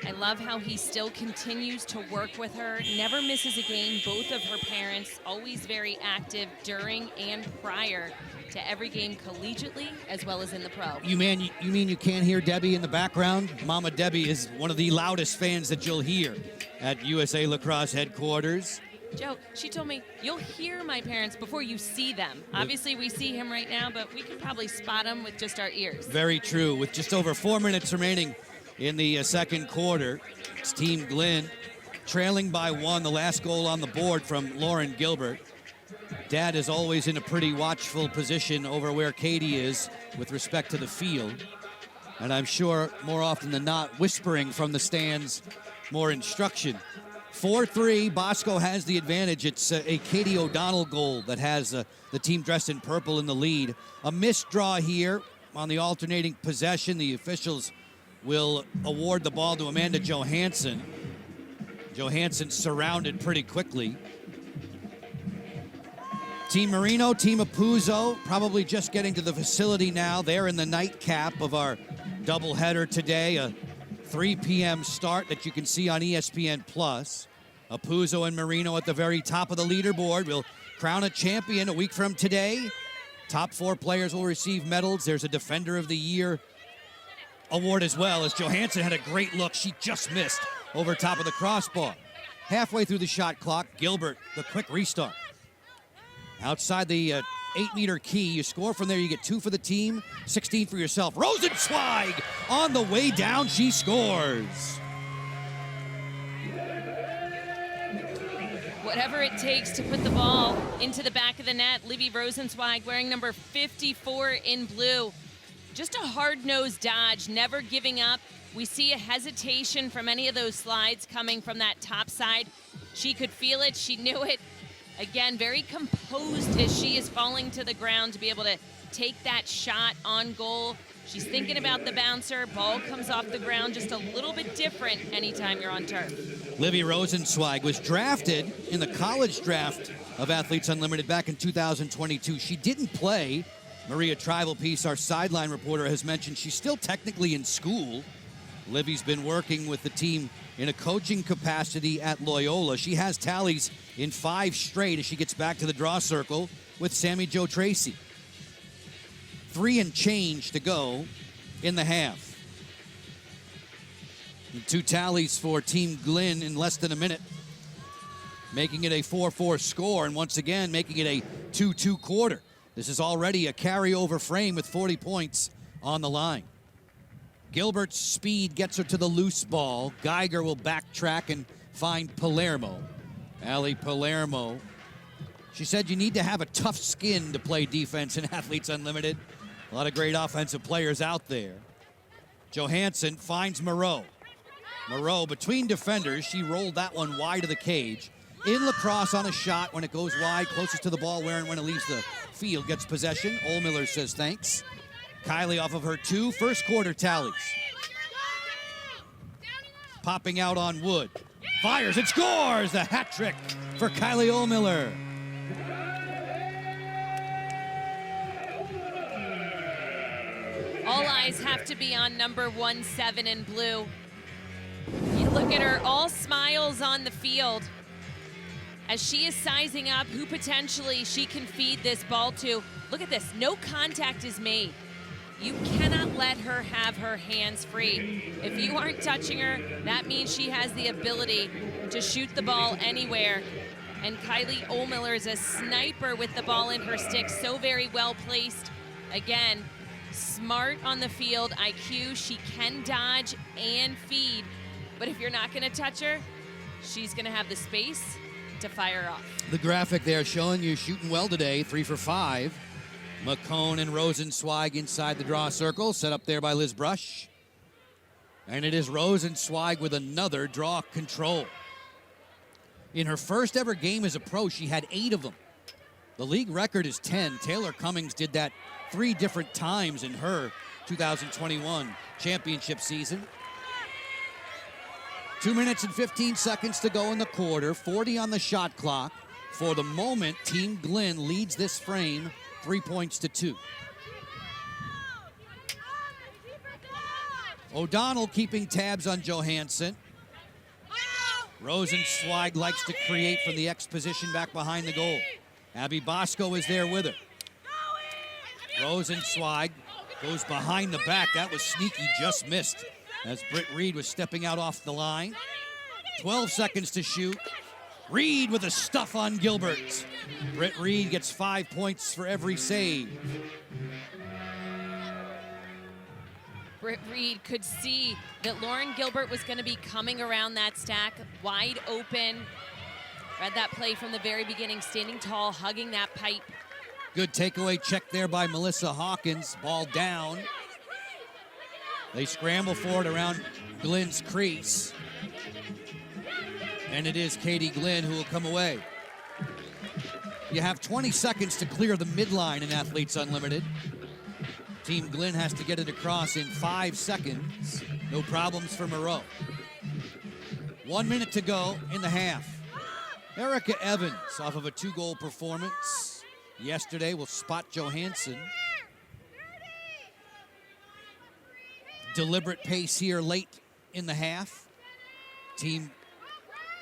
I love how he still continues to work with her, never misses a game. Both of her parents always very active during and prior to every game collegiately as well as in the pro. You mean you can't hear Debbie in the background? Mama Debbie is one of the loudest fans that you'll hear at USA Lacrosse headquarters. Joe, she told me, you'll hear my parents before you see them. Obviously, we see him right now, but we can probably spot him with just our ears. Very true. With just over 4 minutes remaining in the second quarter, it's Team Glenn trailing by 1. The last goal on the board from Lauren Gilbert. Dad is always in a pretty watchful position over where Katie is with respect to the field. And I'm sure more often than not, whispering from the stands more instruction. 4-3, Bosco has the advantage. It's a Katie O'Donnell goal that has the team dressed in purple in the lead. A missed draw here on the alternating possession. The officials will award the ball to Amanda Johansson. Johansson surrounded pretty quickly. Team Marino, Team Apuzzo, probably just getting to the facility now. They're in the nightcap of our doubleheader today. A 3 p.m. start that you can see on ESPN+. Apuzzo and Marino at the very top of the leaderboard will crown a champion a week from today. Top 4 players will receive medals. There's a Defender of the Year award as well, as Johansson had a great look. She just missed over top of the crossbar. Halfway through the shot clock, Gilbert, the quick restart. Outside the 8-meter key, you score from there, you get 2 for the team, 16 for yourself. Rosenzweig on the way down, she scores. Whatever it takes to put the ball into the back of the net. Libby Rosenzweig wearing number 54 in blue. Just a hard-nosed dodge, never giving up. We see a hesitation from any of those slides coming from that top side. She could feel it, she knew it. Again, very composed as she is falling to the ground to be able to take that shot on goal. She's thinking about the bouncer. Ball comes off the ground just a little bit different anytime you're on turf. Libby Rosenzweig was drafted in the college draft of Athletes Unlimited back in 2022. She didn't play. Maria Trivalpiece, our sideline reporter, has mentioned she's still technically in school. Libby's been working with the team in a coaching capacity at Loyola. She has tallies in 5 straight as she gets back to the draw circle with Sammy Jo Tracy. 3 and change to go in the half. And 2 tallies for Team Glenn in less than a minute, making it a 4-4 score, and once again making it a 2-2 quarter. This is already a carryover frame with 40 points on the line. Gilbert's speed gets her to the loose ball. Geiger will backtrack and find Palermo. Allie Palermo. She said you need to have a tough skin to play defense in Athletes Unlimited. A lot of great offensive players out there. Johansson finds Moreau. Moreau between defenders. She rolled that one wide of the cage. In lacrosse on a shot when it goes wide, closest to the ball where when it leaves the field gets possession. Ohlmiller says thanks. Kylie off of her 2 first quarter tallies. Popping out on Wood. Fires and scores! The hat trick for Kylie Ohlmiller. All eyes have to be on number 17 in blue. You look at her, all smiles on the field as she is sizing up who potentially she can feed this ball to. Look at this, no contact is made. You cannot let her have her hands free. If you aren't touching her, that means she has the ability to shoot the ball anywhere. And Kylie Ohlmiller is a sniper with the ball in her stick, so very well placed. Again, smart on the field, IQ, she can dodge and feed. But if you're not gonna touch her, she's gonna have the space to fire off. The graphic there showing you shooting well today, 3 for 5. McCone and Rosenzweig inside the draw circle, set up there by Liz Brush. And it is Rosenzweig with another draw control. In her first ever game as a pro, she had 8 of them. The league record is 10. Taylor Cummings did that 3 different times in her 2021 championship season. 2 minutes and 15 seconds to go in the quarter, 40 on the shot clock. For the moment, Team Glenn leads this frame 3 points to 2. O'Donnell keeping tabs on Johansson. Rosenzweig likes to create from the X position back behind the goal. Abby Bosco is there with her. Rosenzweig goes behind the back. That was sneaky, just missed as Britt Reed was stepping out off the line. 12 seconds to shoot. Reed with a stuff on Gilbert. Britt Reed gets 5 points for every save. Britt Reed could see that Lauren Gilbert was going to be coming around that stack wide open. Read that play from the very beginning, standing tall, hugging that pipe. Good takeaway check there by Melissa Hawkins. Ball down. They scramble for it around Glenn's crease. And it is Katie Glenn who will come away. You have 20 seconds to clear the midline in Athletes Unlimited. Team Glenn has to get it across in 5 seconds. No problems for Moreau. 1 minute to go in the half. Erica Evans, off of a 2-goal performance yesterday, will spot Johansson. Deliberate pace here late in the half. Team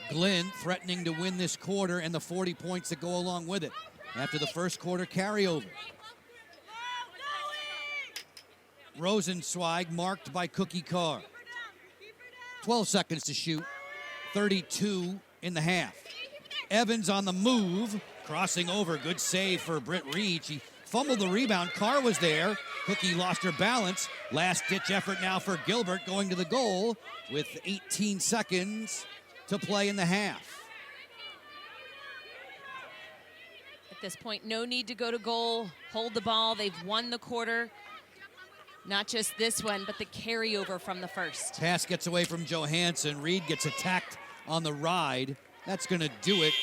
Glenn threatening to win this quarter and the 40 points that go along with it after the first quarter carryover. Rosenzweig marked by Cookie Carr. 12 seconds to shoot. 32 in the half. Evans on the move, crossing over. Good save for Britt Reed. She fumbled the rebound. Carr was there. Cookie lost her balance. Last-ditch effort now for Gilbert going to the goal with 18 seconds to play in the half. At this point, no need to go to goal. Hold the ball. They've won the quarter. Not just this one, but the carryover from the first. Pass gets away from Johansson. Reed gets attacked on the ride. That's going to do it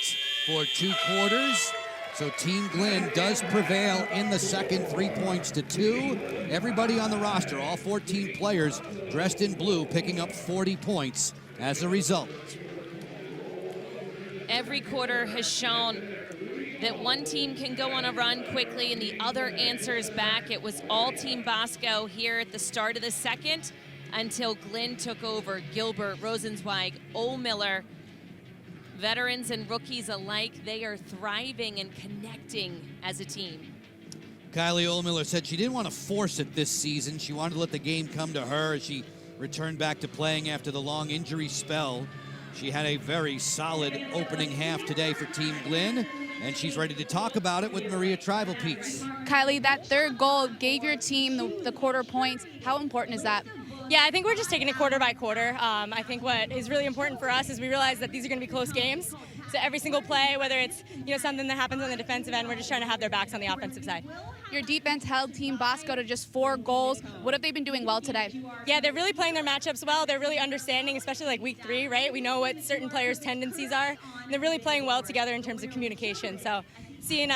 for 2 quarters. So Team Glenn does prevail in the second, 3 points to 2. Everybody on the roster, all 14 players dressed in blue, picking up 40 points as a result. Every quarter has shown that one team can go on a run quickly and the other answers back. It was all Team Bosco here at the start of the second until Glenn took over. Gilbert, Rosenzweig, Ohlmiller, veterans and rookies alike, they are thriving and connecting as a team. Kylie Ohlmiller said she didn't want to force it this season. She wanted to let the game come to her as she returned back to playing after the long injury spell. She had a very solid opening half today for Team Glenn, and she's ready to talk about it with Maria Tribalpiece. Kylie, that third goal gave your team the quarter points. How important is that? Yeah, I think we're just taking it quarter by quarter. I think what is really important for us is we realize that these are going to be close games. So every single play, whether it's something that happens on the defensive end, we're just trying to have their backs on the offensive side. Your defense held Team Bosco to just 4 goals. What have they been doing well today? Yeah, they're really playing their matchups well. They're really understanding, especially like week 3, right? We know what certain players' tendencies are. And they're really playing well together in terms of communication. So seeing,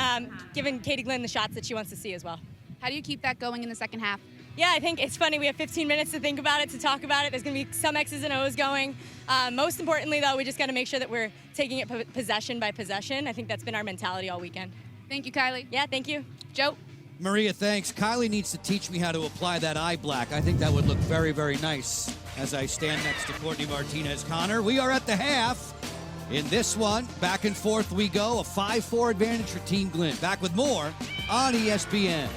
giving Katie Glenn the shots that she wants to see as well. How do you keep that going in the second half? Yeah, I think it's funny. We have 15 minutes to think about it, to talk about it. There's going to be some X's and O's going. Most importantly, though, we just got to make sure that we're taking it possession by possession. I think that's been our mentality all weekend. Thank you, Kylie. Yeah, thank you. Joe? Maria, thanks. Kylie needs to teach me how to apply that eye black. I think that would look very, very nice as I stand next to Courtney Martinez-Connor. We are at the half. In this one, back and forth we go. A 5-4 advantage for Team Glenn. Back with more on ESPN.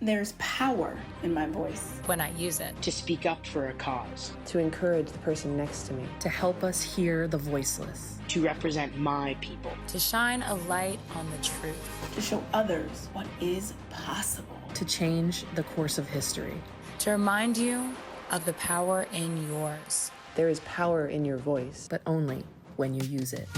There's power in my voice. When I use it. To speak up for a cause. To encourage the person next to me. To help us hear the voiceless. To represent my people. To shine a light on the truth. To show others what is possible. To change the course of history. To remind you of the power in yours. There is power in your voice, but only when you use it.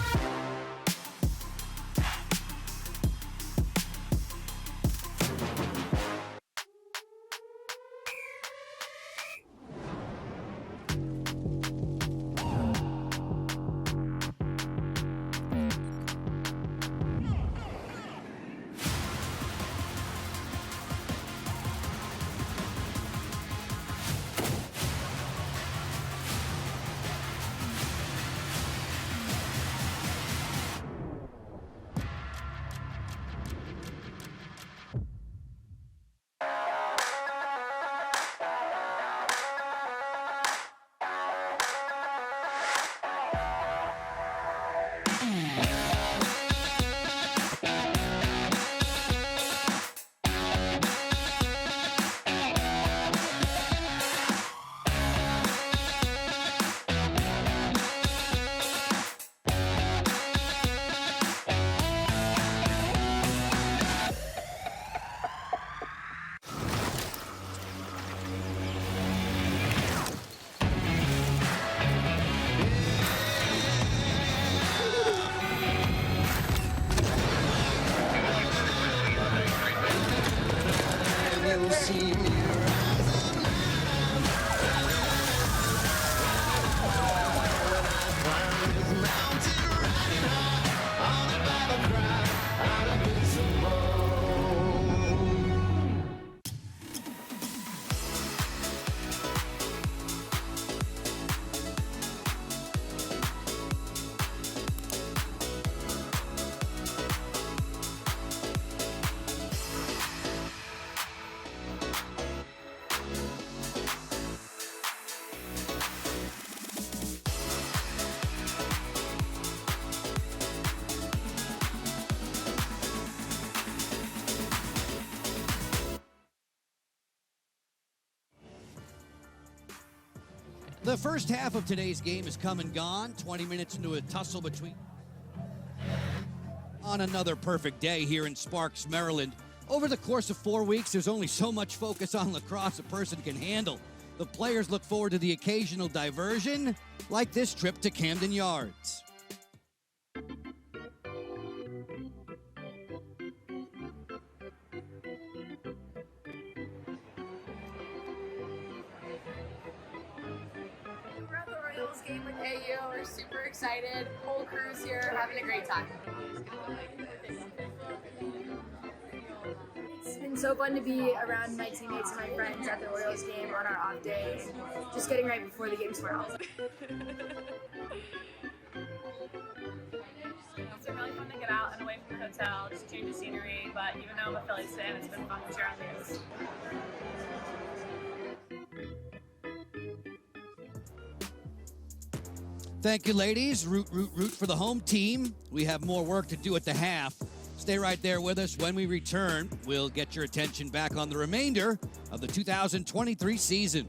The first half of today's game has come and gone. 20 minutes into a tussle between. On another perfect day here in Sparks, Maryland. Over the course of 4 weeks, there's only so much focus on lacrosse a person can handle. The players look forward to the occasional diversion, like this trip to Camden Yards. Game with AU. We're super excited. Whole crew's here, having a great time. It's been so fun to be around my teammates and my friends at the Orioles game on our off day, and just getting right before the game tomorrow. It's been really fun to get out and away from the hotel, just change the scenery, but even though I'm a Phillies fan, it's been fun to cheer on the news. Thank you, ladies. Root for the home team. We have more work to do at the half. Stay right there with us. When we return, we'll get your attention back on the remainder of the 2023 season.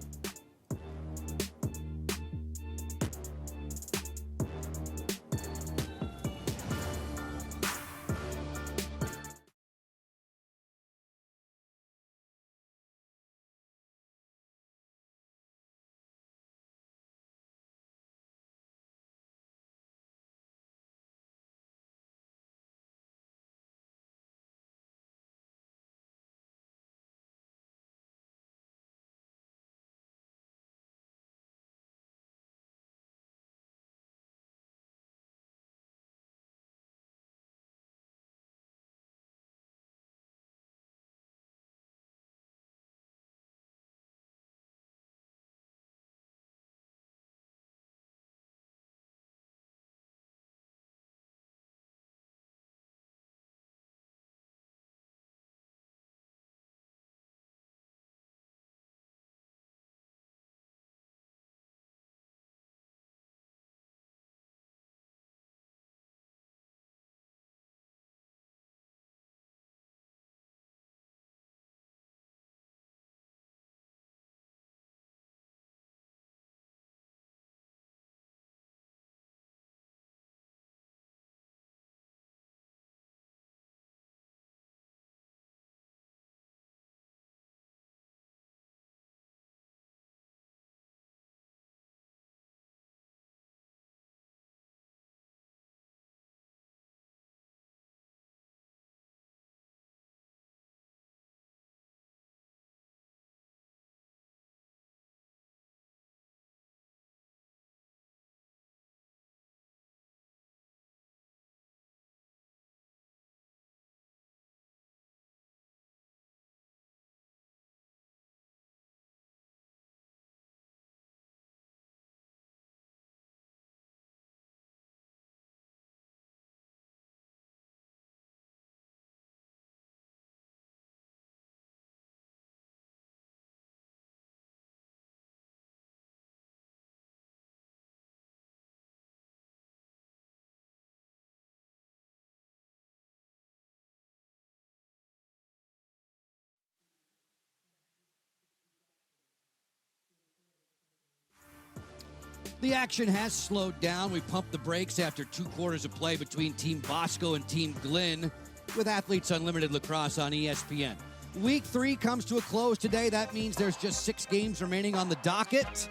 The action has slowed down. We pumped the brakes after 2 quarters of play between Team Bosco and Team Glenn with Athletes Unlimited Lacrosse on ESPN. Week 3 comes to a close today. That means there's just 6 games remaining on the docket.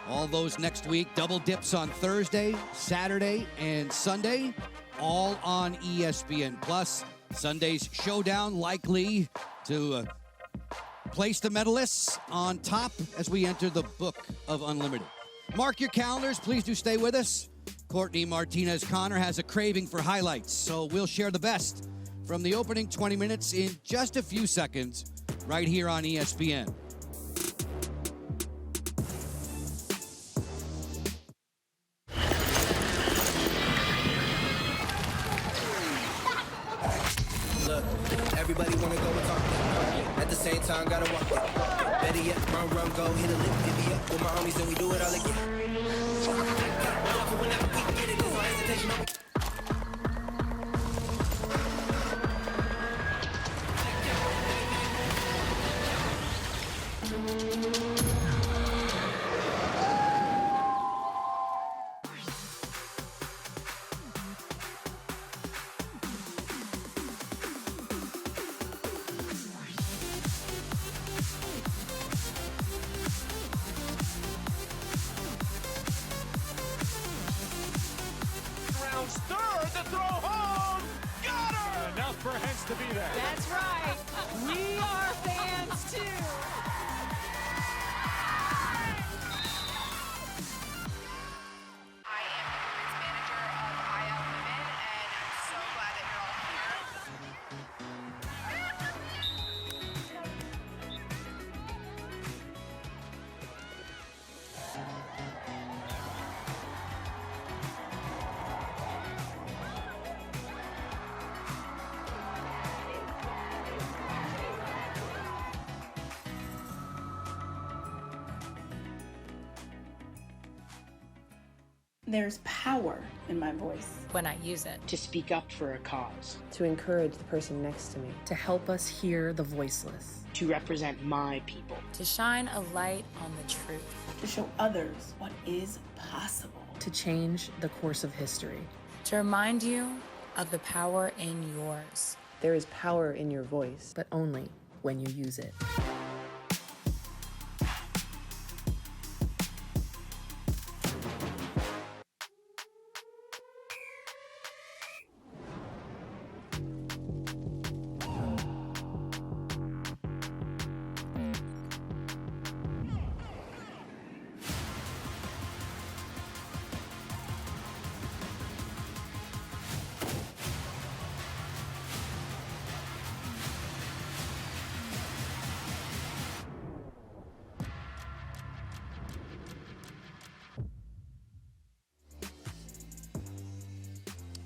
All those next week. Double dips on Thursday, Saturday, and Sunday, all on ESPN+. Sunday's showdown likely to place the medalists on top as we enter the Book of Unlimited. Mark your calendars. Please do stay with us. Courtney Martinez-Connor has a craving for highlights, so we'll share the best from the opening 20 minutes in just a few seconds right here on ESPN. Look, everybody wanna go and talk it. At the same time, gotta walk it. Better yet, run, go, hit a lick, divvy up with my homies, and we do it all again. Whenever we get it, there's no hesitation. Third, the throw home. Got her! Enough for Hens to be there. That's right. We are fans too. I am the performance manager of AU Women, and I'm so glad that you're all here. There's power in my voice. When I use it. To speak up for a cause. To encourage the person next to me. To help us hear the voiceless. To represent my people. To shine a light on the truth. To show others what is possible. To change the course of history. To remind you of the power in yours. There is power in your voice. But only when you use it.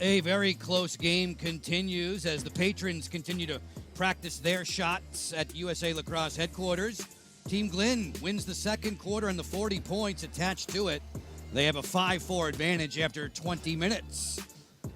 A very close game continues as the patrons continue to practice their shots at USA Lacrosse headquarters. Team Glenn wins the second quarter and the 40 points attached to it. They have a 5-4 advantage after 20 minutes.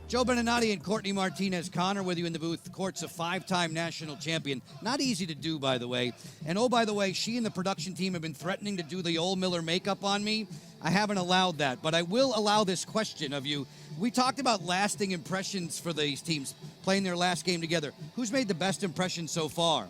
Joe Beninati and Courtney Martinez-Connor with you in the booth. Court's a 5-time national champion. Not easy to do, by the way. And oh, by the way, she and the production team have been threatening to do the old Miller makeup on me. I haven't allowed that, but I will allow this question of you. We talked about lasting impressions for these teams playing their last game together. Who's made the best impression so far?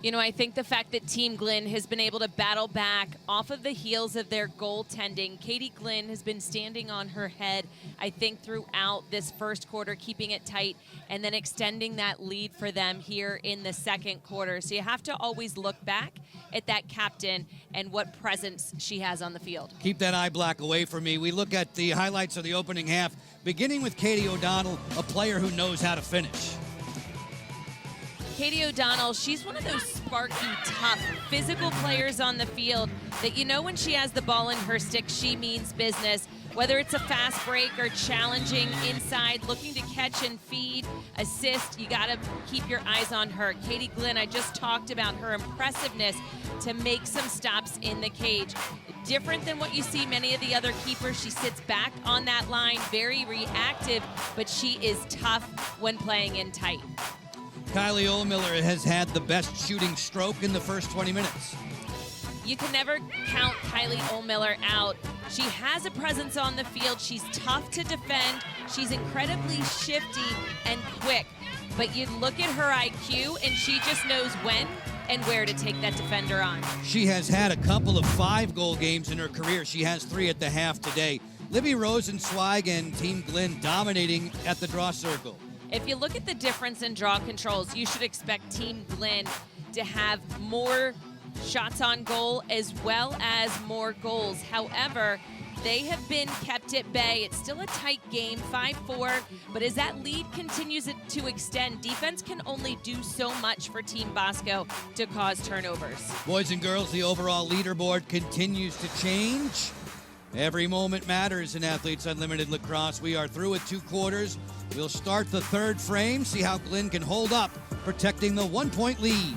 You know, I think the fact that Team Glenn has been able to battle back off of the heels of their goaltending. Katie Glenn has been standing on her head, I think, throughout this first quarter, keeping it tight, and then extending that lead for them here in the second quarter. So you have to always look back at that captain and what presence she has on the field. Keep that eye black away from me. We look at the highlights of the opening half, beginning with Katie O'Donnell, a player who knows how to finish. Katie O'Donnell, she's one of those sparky, tough, physical players on the field that you know when she has the ball in her stick, she means business. Whether it's a fast break or challenging inside, looking to catch and feed, assist, you got to keep your eyes on her. Katie Glenn, I just talked about her impressiveness to make some stops in the cage. Different than what you see many of the other keepers. She sits back on that line, very reactive, but she is tough when playing in tight. Kylie Ohlmiller has had the best shooting stroke in the first 20 minutes. You can never count Kylie Ohlmiller out. She has a presence on the field. She's tough to defend. She's incredibly shifty and quick. But you look at her IQ, and she just knows when and where to take that defender on. She has had a couple of 5-goal games in her career. She has 3 at the half today. Libby Rosenzweig and Team Glenn dominating at the draw circle. If you look at the difference in draw controls, you should expect Team Glenn to have more shots on goal as well as more goals. However, they have been kept at bay. It's still a tight game, 5-4, but as that lead continues to extend, defense can only do so much for Team Bosco to cause turnovers. Boys and girls, the overall leaderboard continues to change. Every moment matters in Athletes Unlimited Lacrosse. We are through with 2 quarters. We'll start the 3rd frame, see how Glenn can hold up, protecting the 1-point lead.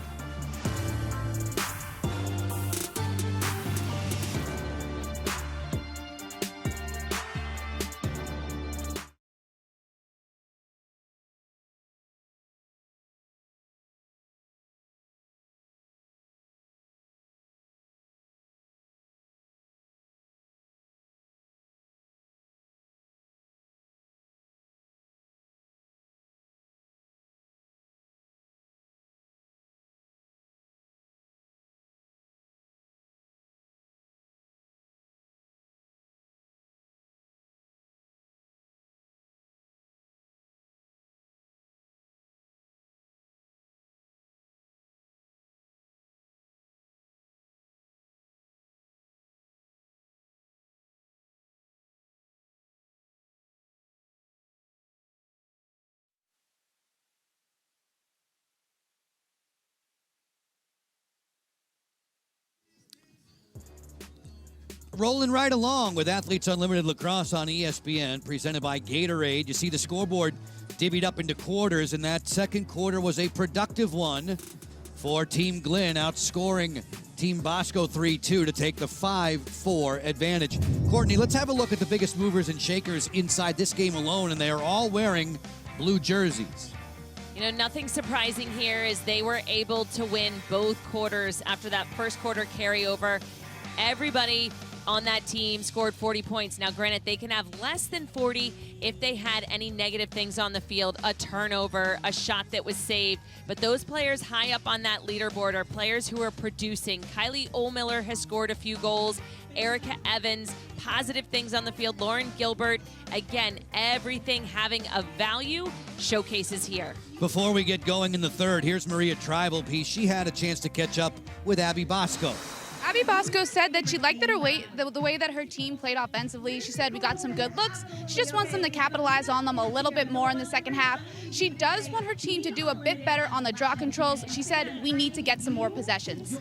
Rolling right along with Athletes Unlimited Lacrosse on ESPN, presented by Gatorade. You see the scoreboard divvied up into quarters, and that second quarter was a productive one for Team Glenn, outscoring Team Bosco 3-2 to take the 5-4 advantage. Courtney, let's have a look at the biggest movers and shakers inside this game alone, and they are all wearing blue jerseys. You know, nothing surprising here is they were able to win both quarters after that first quarter carryover. Everybody on that team scored 40 points. Now, granted, they can have less than 40 if they had any negative things on the field, a turnover, a shot that was saved. But those players high up on that leaderboard are players who are producing. Kylie Ohlmiller has scored a few goals. Erica Evans, positive things on the field. Lauren Gilbert, again, everything having a value showcases here. Before we get going in the 3rd, here's Maria Tribal piece. She had a chance to catch up with Abby Bosco. Abby Bosco said that she liked that the way that her team played offensively. She said we got some good looks. She just wants them to capitalize on them a little bit more in the second half. She does want her team to do a bit better on the draw controls. She said we need to get some more possessions.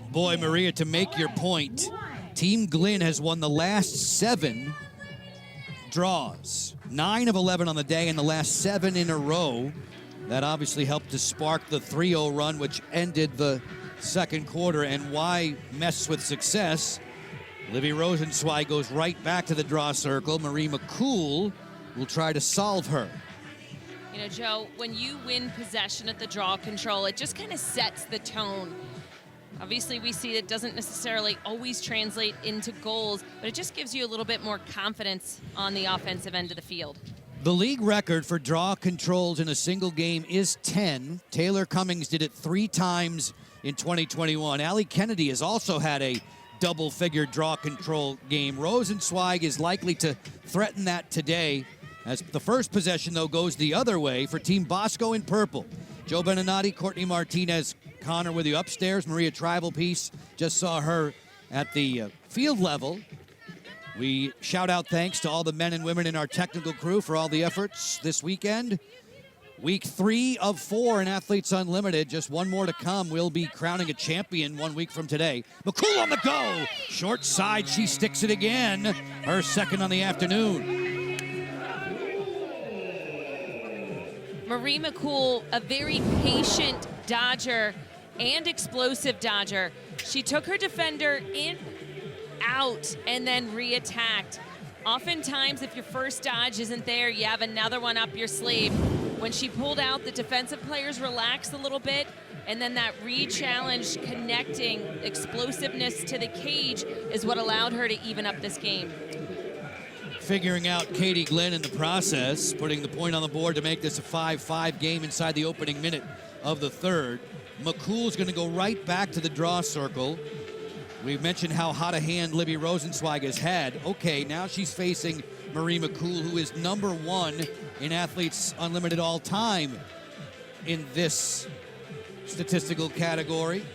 Boy, Maria, to make your point, Team Glenn has won the last 7 draws. 9 of 11 on the day and the last 7 in a row. That obviously helped to spark the 3-0 run, which ended the second quarter. And why mess with success? Libby Rosenzweig goes right back to the draw circle. Marie McCool will try to solve her. You know, Joe, when you win possession at the draw control, it just kind of sets the tone. Obviously, we see it doesn't necessarily always translate into goals, but it just gives you a little bit more confidence on the offensive end of the field. The league record for draw controls in a single game is 10. Taylor Cummings did it 3 times in 2021. Allie Kennedy has also had a double-figure draw control game. Rosenzweig is likely to threaten that today, as the first possession, though, goes the other way for Team Bosco in purple. Joe Beninati, Courtney Martinez, Connor with you upstairs. Maria Tribal piece, just saw her at the field level. We shout out thanks to all the men and women in our technical crew for all the efforts this weekend. Week 3 of 4 in Athletes Unlimited. Just one more to come. We'll be crowning a champion 1 week from today. McCool on the go. Short side, she sticks it again. Her second on the afternoon. Marie McCool, a very patient dodger and explosive dodger. She took her defender in, out, and then re-attacked. Oftentimes, if your first dodge isn't there, you have another one up your sleeve. When she pulled out, the defensive players relaxed a little bit, and then that re-challenge, connecting explosiveness to the cage is what allowed her to even up this game. Figuring out Katie Glenn in the process, putting the point on the board to make this a 5-5 game inside the opening minute of the third. McCool's going to go right back to the draw circle. We've mentioned how hot a hand Libby Rosenzweig has had. Okay, now she's facing Marie McCool, who is #1 in Athletes Unlimited all time in this statistical category.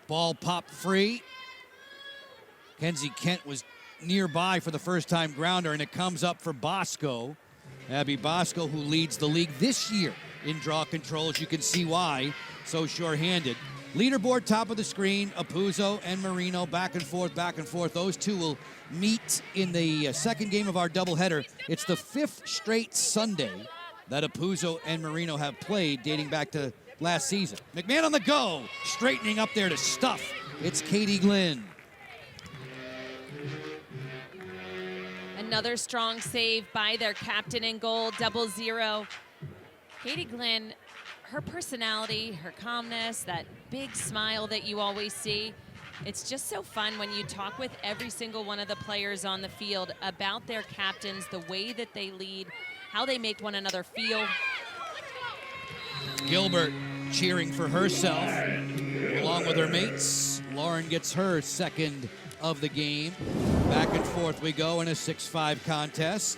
Ball popped free. Kenzie Kent was nearby for the first time grounder, and it comes up for Bosco. Abby Bosco, who leads the league this year in draw controls. You can see why, so sure-handed. Leaderboard top of the screen, Apuzzo and Marino back and forth, back and forth. Those two will meet in the second game of our doubleheader. It's the 5th straight Sunday that Apuzzo and Marino have played, dating back to last season. McMahon on the go, straightening up there to stuff. It's Katie Glenn. Another strong save by their captain in goal, 0-0. Katie Glenn, her personality, her calmness, that big smile that you always see. It's just so fun when you talk with every single one of the players on the field about their captains, the way that they lead, how they make one another feel. Gilbert cheering for herself along with her mates. Lauren gets her second of the game. Back and forth we go in a 6-5 contest.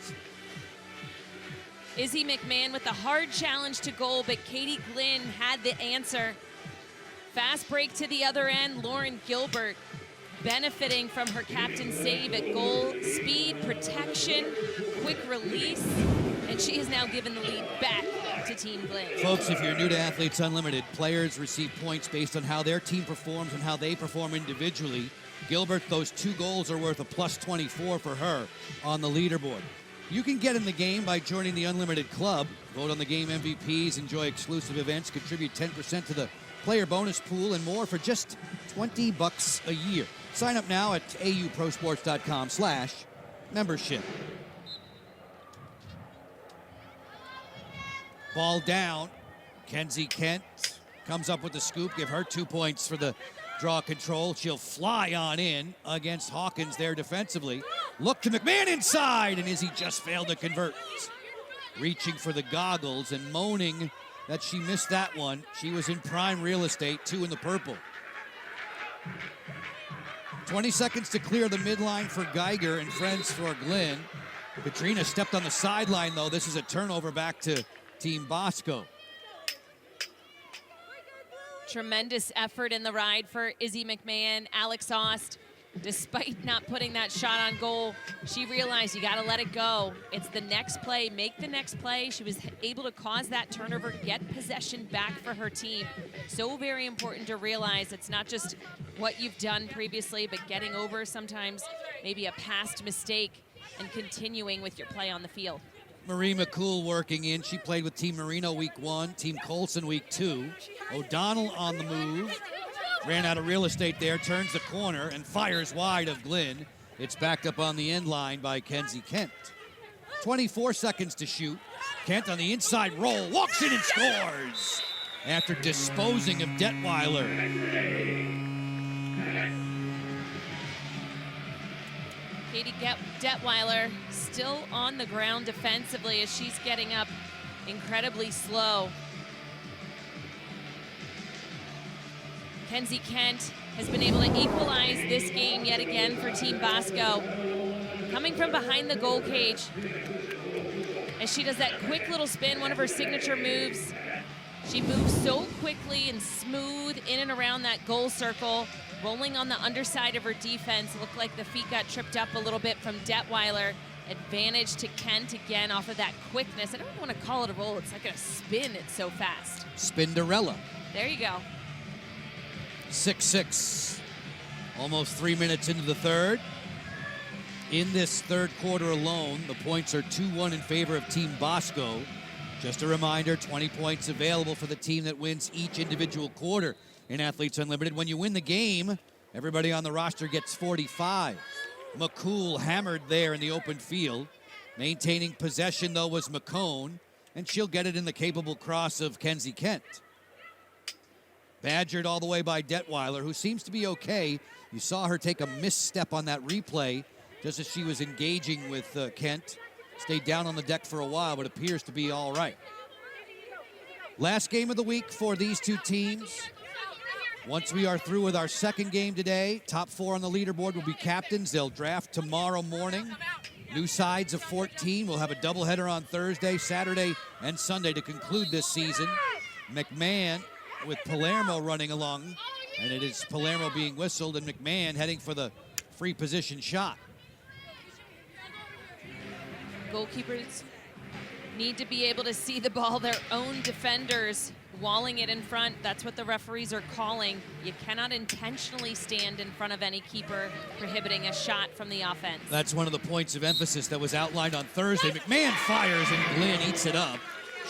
Izzy McMahon with the hard challenge to goal, but Katie Glenn had the answer. Fast break to the other end. Lauren Gilbert benefiting from her captain's save at goal. Speed, protection, quick release, and she has now given the lead back to Team Glenn. Folks, if you're new to Athletes Unlimited, players receive points based on how their team performs and how they perform individually. Gilbert, those 2 goals are worth a +24 for her on the leaderboard. You can get in the game by joining the Unlimited Club. Vote on the game MVPs, enjoy exclusive events, contribute 10% to the player bonus pool, and more for just $20 a year. Sign up now at auprosports.com/membership. Ball down. Kenzie Kent comes up with the scoop. Give her 2 points for the draw control. She'll fly on in against Hawkins there defensively. Look to McMahon inside, and Izzy just failed to convert. Reaching for the goggles and moaning that she missed that one. She was in prime real estate, 2 in the purple. 20 seconds to clear the midline for Geiger and friends for Glenn. Katrina stepped on the sideline, though. This is a turnover back to Team Bosco. Tremendous effort in the ride for Izzy McMahon. Alex Ost, despite not putting that shot on goal, she realized you got to let it go. It's the next play, make the next play. She was able to cause that turnover, get possession back for her team. So very important to realize it's not just what you've done previously, but getting over sometimes maybe a past mistake and continuing with your play on the field. Marie McCool working in. She played with Team Marino week 1, Team Colson week 2. O'Donnell on the move. Ran out of real estate there, turns the corner, and fires wide of Glenn. It's backed up on the end line by Kenzie Kent. 24 seconds to shoot. Kent on the inside roll, walks in and scores after disposing of Detweiler. Katie Detweiler still on the ground defensively as she's getting up incredibly slow. Kenzie Kent has been able to equalize this game yet again for Team Bosco. Coming from behind the goal cage as she does that quick little spin, one of her signature moves. She moves so quickly and smooth in and around that goal circle, rolling on the underside of her defense. It looked like the feet got tripped up a little bit from Detweiler. Advantage to Kent again off of that quickness. I don't even want to call it a roll. It's like a spin. It's so fast. Spinderella. There you go. 6-6. Almost 3 minutes into the third. In this third quarter alone, the points are 2-1 in favor of Team Bosco. Just a reminder, 20 points available for the team that wins each individual quarter in Athletes Unlimited. When you win the game, everybody on the roster gets 45. McCool hammered there in the open field. Maintaining possession, though, was McCone, and she'll get it in the capable cross of Kenzie Kent. Badgered all the way by Detweiler, who seems to be okay. You saw her take a misstep on that replay just as she was engaging with Kent. Stayed down on the deck for a while, but appears to be all right. Last game of the week for these two teams. Once we are through with our second game today, top 4 on the leaderboard will be captains. They'll draft tomorrow morning. New sides of 14. We'll have a doubleheader on Thursday, Saturday, and Sunday to conclude this season. McMahon with Palermo running along, and it is Palermo being whistled, and McMahon heading for the free position shot. Goalkeepers need to be able to see the ball. Their own defenders walling it in front. That's what the referees are calling. You cannot intentionally stand in front of any keeper, prohibiting a shot from the offense. That's one of the points of emphasis that was outlined on Thursday. McMahon fires and Glynn eats it up,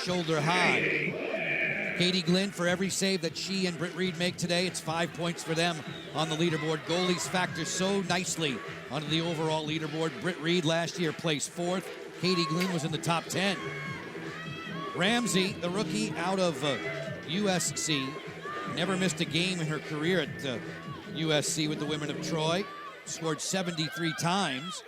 shoulder high. Katie Glynn, for every save that she and Britt Reed make today, it's 5 points for them on the leaderboard. Goalies factor so nicely onto the overall leaderboard. Britt Reed last year placed 4th. Katie Glynn was in the top 10. Ramsey, the rookie out of USC, never missed a game in her career at USC with the women of Troy. Scored 73 times.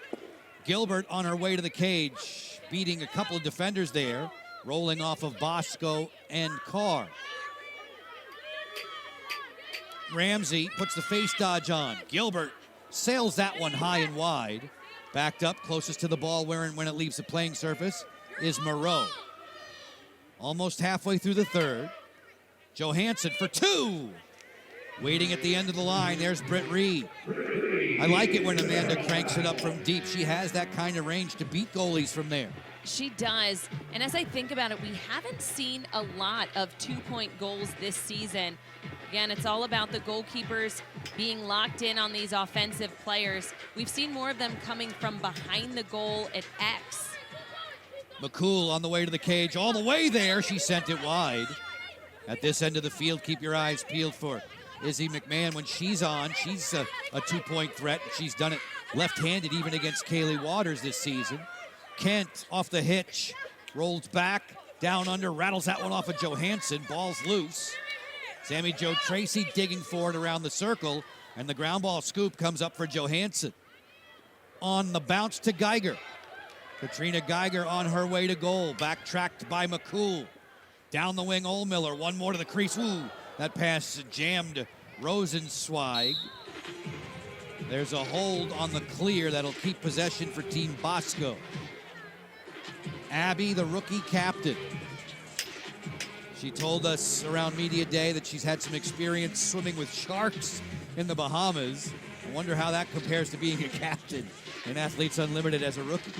Gilbert on her way to the cage, beating a couple of defenders there, rolling off of Bosco and Carr. Ramsey puts the face dodge on. Gilbert sails that one high and wide. Backed up, closest to the ball when it leaves the playing surface is Moreau. Almost halfway through the third. Johansson for 2. Waiting at the end of the line, there's Britt Reed. I like it when Amanda cranks it up from deep. She has that kind of range to beat goalies from there. She does. And as I think about it, we haven't seen a lot of 2-point goals this season. Again, it's all about the goalkeepers being locked in on these offensive players. We've seen more of them coming from behind the goal at X. McCool on the way to the cage. All the way there, she sent it wide. At this end of the field, keep your eyes peeled for Izzy McMahon. When she's on, she's a 2-point threat. She's done it left-handed even against Kaylee Waters this season. Kent off the hitch, rolls back, down under, rattles that one off of Johansson. Ball's loose. Sammy Jo Tracy digging for it around the circle, and the ground ball scoop comes up for Johansson. On the bounce to Geiger. Katrina Geiger on her way to goal, backtracked by McCool. Down the wing, Ohlmiller, one more to the crease. Ooh, that pass jammed Rosenzweig. There's a hold on the clear that'll keep possession for Team Bosco. Abby, the rookie captain. She told us around media day that she's had some experience swimming with sharks in the Bahamas. I wonder how that compares to being a captain in Athletes Unlimited as a rookie.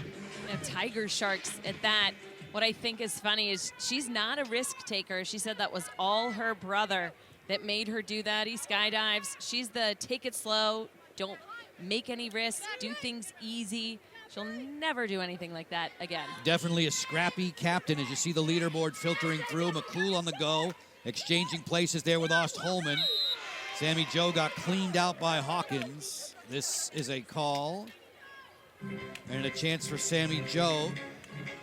Tiger sharks at that. What I think is funny is she's not a risk taker. She said that was all her brother that made her do that. He skydives. She's the take it slow, don't make any risks, do things easy. She'll never do anything like that again. Definitely a scrappy captain as you see the leaderboard filtering through. McCool on the go, exchanging places there with Ostholman. Sammy Jo got cleaned out by Hawkins. This is a call. And a chance for Sammy Jo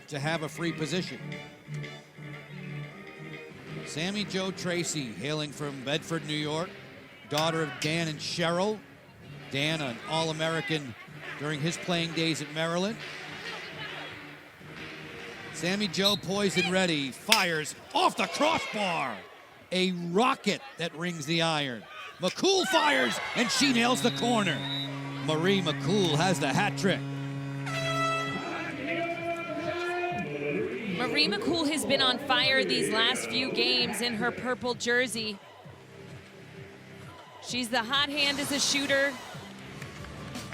to have a free position. Sammy Jo Tracy, hailing from Bedford, New York, daughter of Dan and Cheryl. Dan, an All-American during his playing days at Maryland. Sammy Jo poised and ready, fires off the crossbar. A rocket that rings the iron. McCool fires, and she nails the corner. Marie McCool has the hat trick. Marie McCool has been on fire these last few games in her purple jersey. She's the hot hand as a shooter,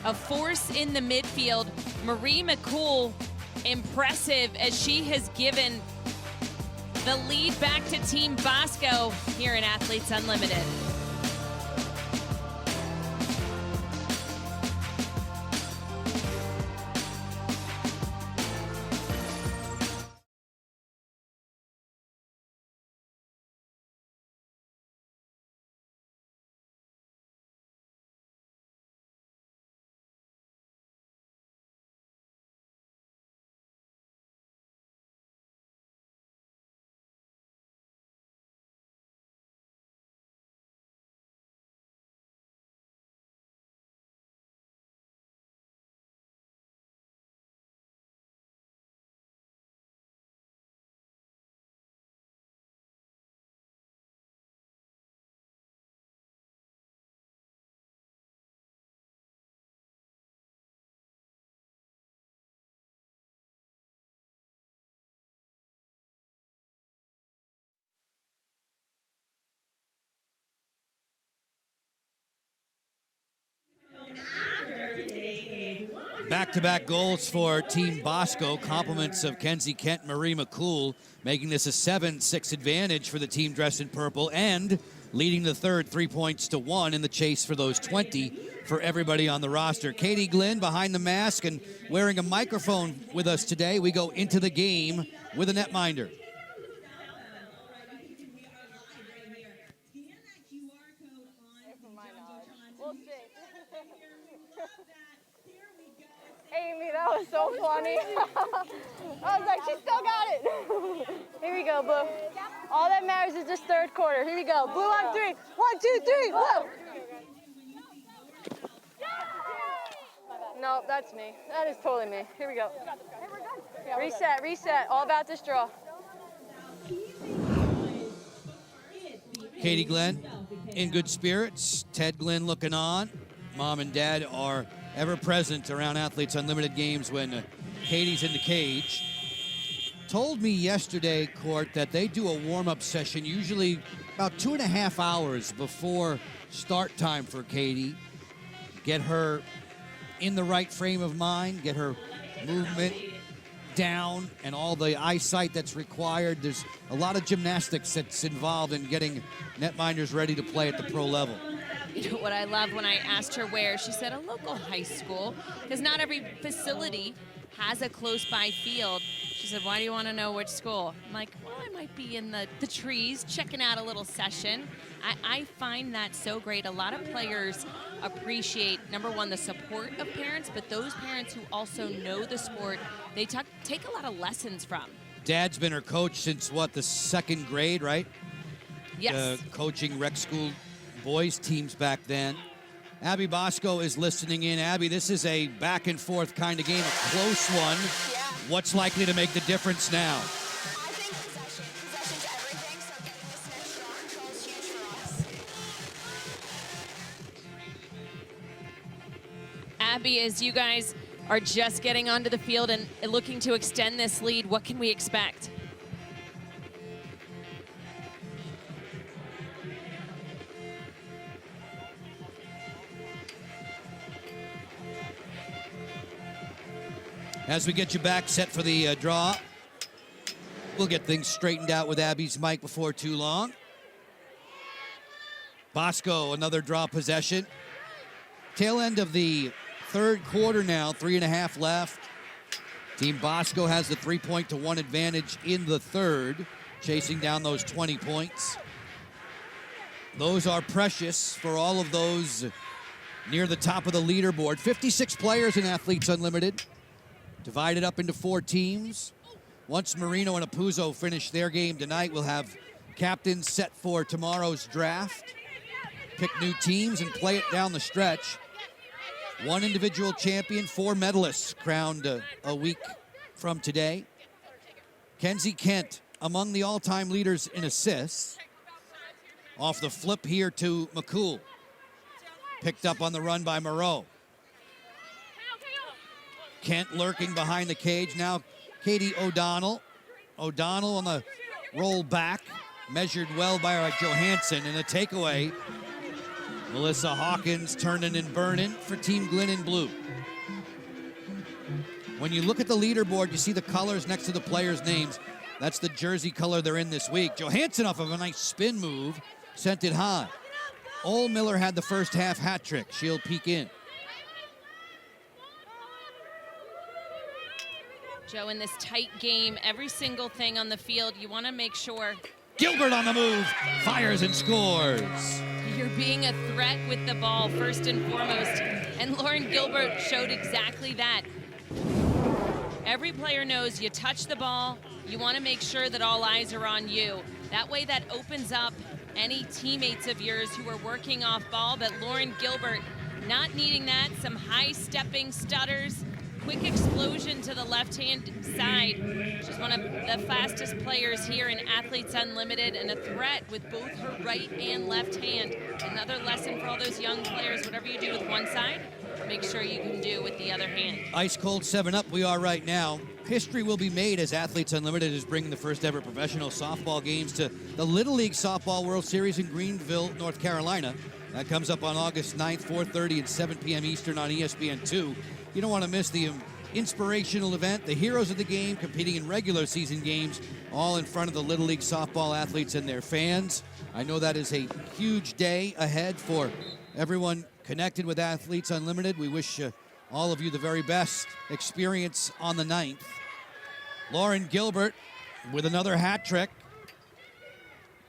a force in the midfield. Marie McCool, impressive as she has given the lead back to Team Bosco here in Athletes Unlimited. Back-to-back goals for Team Bosco. Compliments of Kenzie Kent, Marie McCool, making this a 7-6 advantage for the team dressed in purple and leading the third 3 points to 1 in the chase for those 20 for everybody on the roster. Katie Glynn behind the mask and wearing a microphone with us today. We go into the game with a netminder. Amy, that was so funny. I was like, she still got it. Here we go, Blue. All that matters is this third quarter. Here we go. Blue on 3. 1, 2, 3, Blue. No, that's me. That is totally me. Here we go. Reset, reset. All about this draw. Katie Glenn in good spirits. Ted Glenn looking on. Mom and Dad are ever present around Athletes Unlimited games when Katie's in the cage. Told me yesterday, Court, that they do a warm-up session usually about 2.5 hours before start time for Katie. Get her in the right frame of mind, get her movement down and all the eyesight that's required. There's a lot of gymnastics that's involved in getting netminders ready to play at the pro level. You know what I love when I asked her where, she said a local high school, because not every facility has a close by field. She said, why do you want to know which school? I'm like, well, I might be in the trees checking out a little session. I find that so great. A lot of players appreciate, number one, the support of parents, but those parents who also know the sport, they take a lot of lessons from. Dad's been her coach since, what, the second grade, right? Yes. Coaching rec school boys teams back then. Abby Bosco is listening in. Abby, this is a back and forth kind of game, a close one. Yeah. What's likely to make the difference now? I think possession. Possession's everything, so getting this next draw control is huge for us. Abby, as you guys are just getting onto the field and looking to extend this lead, what can we expect? As we get you back set for the draw, we'll get things straightened out with Abby's mic before too long. Bosco, another draw possession. Tail end of the third quarter now, 3.5 left. Team Bosco has the 3-point to 1 advantage in the third, chasing down those 20 points. Those are precious for all of those near the top of the leaderboard. 56 players in Athletes Unlimited, divided up into 4 teams. Once Marino and Apuzzo finish their game tonight, we'll have captains set for tomorrow's draft, pick new teams, and play it down the stretch. 1 individual champion, 4 medalists crowned a week from today. Kenzie Kent among the all-time leaders in assists. Off the flip here to McCool. Picked up on the run by Moreau. Kent lurking behind the cage. Now Katie O'Donnell. O'Donnell on the roll back. Measured well by Johansson. And a takeaway. Melissa Hawkins turning and burning for Team Glenn in blue. When you look at the leaderboard, you see the colors next to the players' names. That's the jersey color they're in this week. Johansson off of a nice spin move. Sent it high. Ole Miller had the first half hat trick. She'll peek in. Joe, in this tight game, every single thing on the field, you want to make sure. Gilbert on the move, fires and scores. You're being a threat with the ball, first and foremost. And Lauren Gilbert showed exactly that. Every player knows you touch the ball, you want to make sure that all eyes are on you. That way that opens up any teammates of yours who are working off ball, but Lauren Gilbert not needing that, some high stepping stutters, quick explosion to the left-hand side. She's one of the fastest players here in Athletes Unlimited and a threat with both her right and left hand. Another lesson for all those young players, whatever you do with one side, make sure you can do with the other hand. Ice cold 7-up we are right now. History will be made as Athletes Unlimited is bringing the first ever professional softball games to the Little League Softball World Series in Greenville, North Carolina. That comes up on August 9th, 4:30 and 7 p.m. Eastern on ESPN2. You don't want to miss the inspirational event. The heroes of the game competing in regular season games, all in front of the Little League softball athletes and their fans. I know that is a huge day ahead for everyone connected with Athletes Unlimited. We wish all of you the very best experience on the 9th. Lauren Gilbert with another hat trick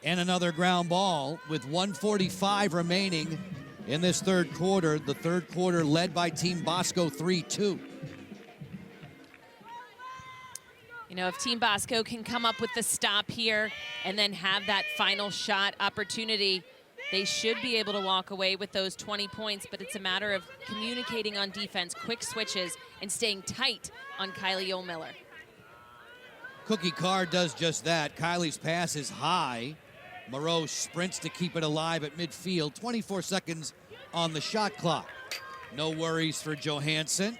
and another ground ball with 1:45 remaining in this third quarter. The third quarter led by Team Bosco 3-2. You know, if Team Bosco can come up with the stop here and then have that final shot opportunity, they should be able to walk away with those 20 points, but it's a matter of communicating on defense, quick switches, and staying tight on Kylie O'Miller. Cookie Carr does just that. Kylie's pass is high. Moreau sprints to keep it alive at midfield. 24 seconds on the shot clock. No worries for Johansson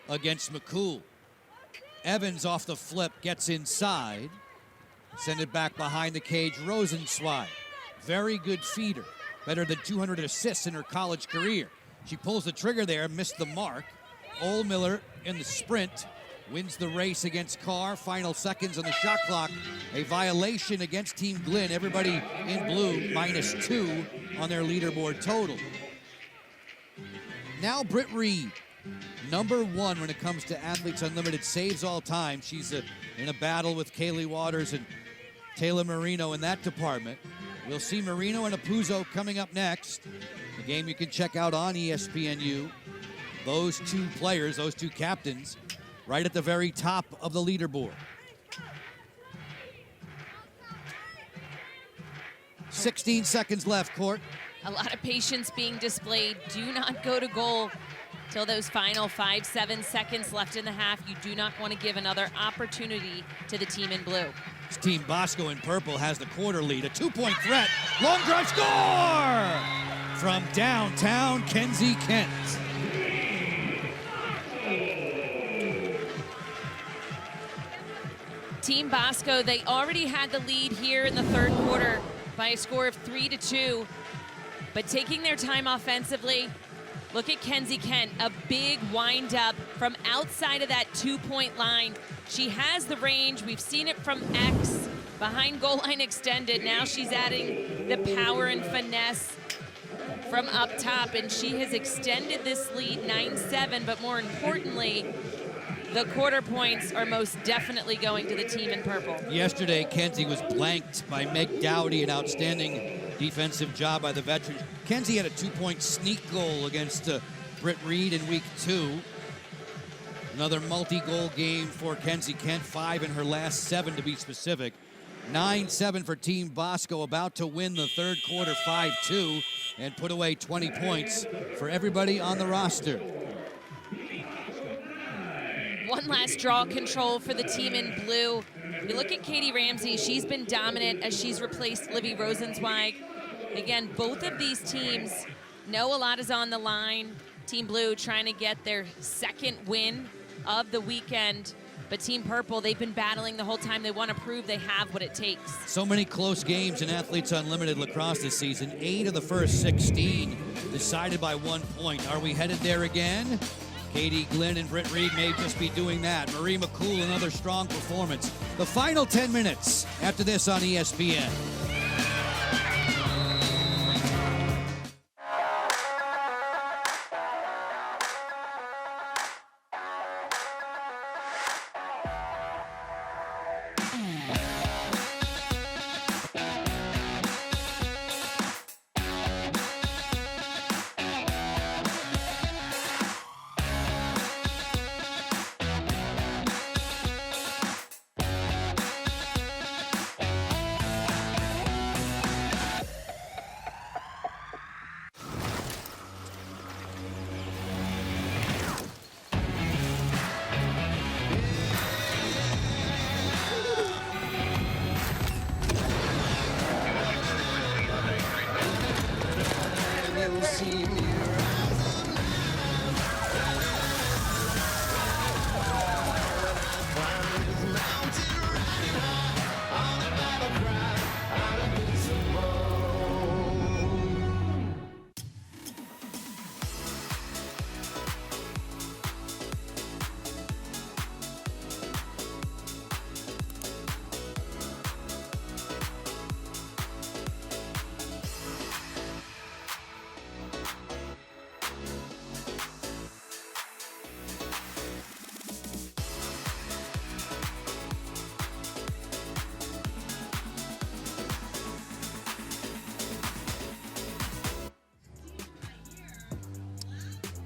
against McCool. Evans off the flip gets inside. Send it back behind the cage. Rosenzweig, very good feeder. Better than 200 assists in her college career. She pulls the trigger there, missed the mark. Ohlmiller in the sprint wins the race against Carr. Final seconds on the shot clock. A violation against Team Glenn. Everybody in blue, -2 on their leaderboard total. Now Britt Reed, #1 when it comes to Athletes Unlimited saves all time. She's in a battle with Kaylee Waters and Taylor Marino in that department. We'll see Marino and Apuzzo coming up next. A game you can check out on ESPNU. Those two players, those two captains, right at the very top of the leaderboard. 16 seconds left, Court. A lot of patience being displayed. Do not go to goal till those final 5-7 seconds left in the half. You do not want to give another opportunity to the team in blue. This Team Bosco in purple has the quarter lead. A 2-point threat. Long drive score! From downtown Kenzie Kent. Team Bosco, they already had the lead here in the third quarter by a score of 3-2. But taking their time offensively, look at Kenzie Kent, a big wind-up from outside of that 2-point line. She has the range. We've seen it from X, behind goal line extended. Now she's adding the power and finesse from up top, and she has extended this lead 9-7, but more importantly, the quarter points are most definitely going to the team in purple. Yesterday, Kenzie was blanked by Meg Dowdy, an outstanding defensive job by the veteran. Kenzie had a 2-point sneak goal against Britt Reed in week 2. Another multi-goal game for Kenzie Kent, 5 in her last 7 to be specific. 9-7 for Team Bosco, about to win the third quarter 5-2 and put away 20 points for everybody on the roster. One last draw control for the team in blue. You look at Katie Ramsey, she's been dominant as she's replaced Livy Rosenzweig. Again, both of these teams know a lot is on the line. Team Blue trying to get their second win of the weekend. But Team Purple, they've been battling the whole time. They want to prove they have what it takes. So many close games in Athletes Unlimited Lacrosse this season. 8 of the first 16 decided by 1 point. Are we headed there again? Katie Glenn and Britt Reed may just be doing that. Marie McCool, another strong performance. The final 10 minutes after this on ESPN.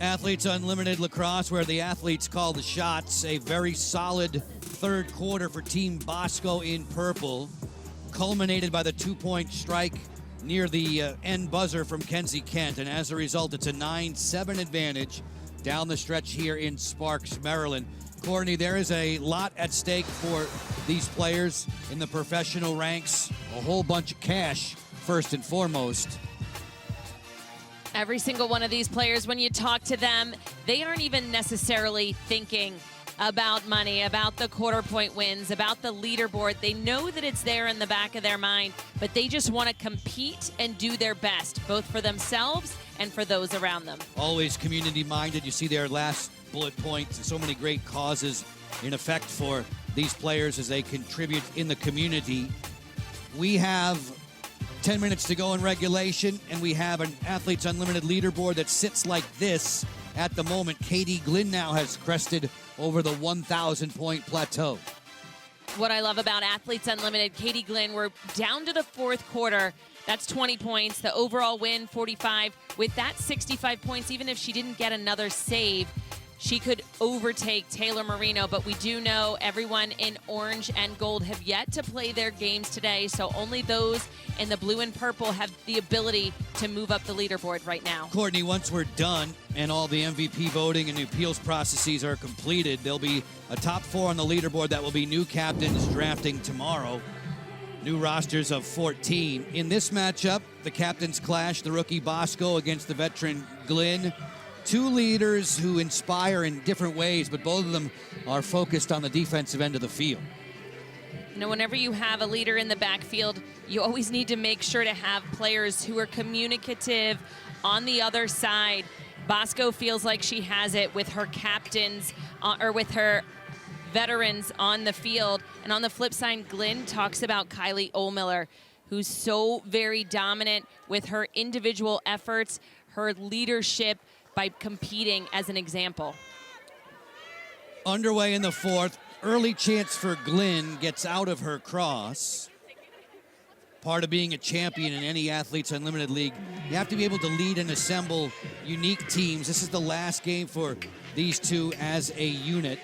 Athletes Unlimited Lacrosse, where the athletes call the shots. A very solid third quarter for Team Bosco in purple, culminated by the 2-point strike near the end buzzer from Kenzie Kent. And as a result, it's a 9-7 advantage down the stretch here in Sparks, Maryland. Courtney, there is a lot at stake for these players in the professional ranks. A whole bunch of cash, first and foremost. Every single one of these players, when you talk to them, they aren't even necessarily thinking about money, about the quarter point wins, about the leaderboard. They know that it's there in the back of their mind, but they just want to compete and do their best, both for themselves and for those around them. Always community-minded. You see their last bullet point, so many great causes in effect for these players as they contribute in the community. We have 10 minutes to go in regulation, and we have an Athletes Unlimited leaderboard that sits like this at the moment. Katie Glynn now has crested over the 1,000-point plateau. What I love about Athletes Unlimited, Katie Glynn, we're down to the fourth quarter. That's 20 points. The overall win, 45. With that 65 points, even if she didn't get another save, she could overtake Taylor Marino, but we do know everyone in orange and gold have yet to play their games today, so only those in the blue and purple have the ability to move up the leaderboard right now. Courtney, once we're done and all the MVP voting and the appeals processes are completed, there'll be a top 4 on the leaderboard that will be new captains drafting tomorrow. New rosters of 14. In this matchup, the captains clash, the rookie Bosco against the veteran Glynn. Two leaders who inspire in different ways, but both of them are focused on the defensive end of the field. You know, whenever you have a leader in the backfield, you always need to make sure to have players who are communicative on the other side. Bosco feels like she has it with her captains, or with her veterans on the field. And on the flip side, Glynn talks about Kylie Ohlmiller, who's so very dominant with her individual efforts, her leadership, by competing as an example. Underway in the fourth. Early chance for Glynn, gets out of her cross. Part of being a champion in any Athletes Unlimited league, you have to be able to lead and assemble unique teams. This is the last game for these two as a unit,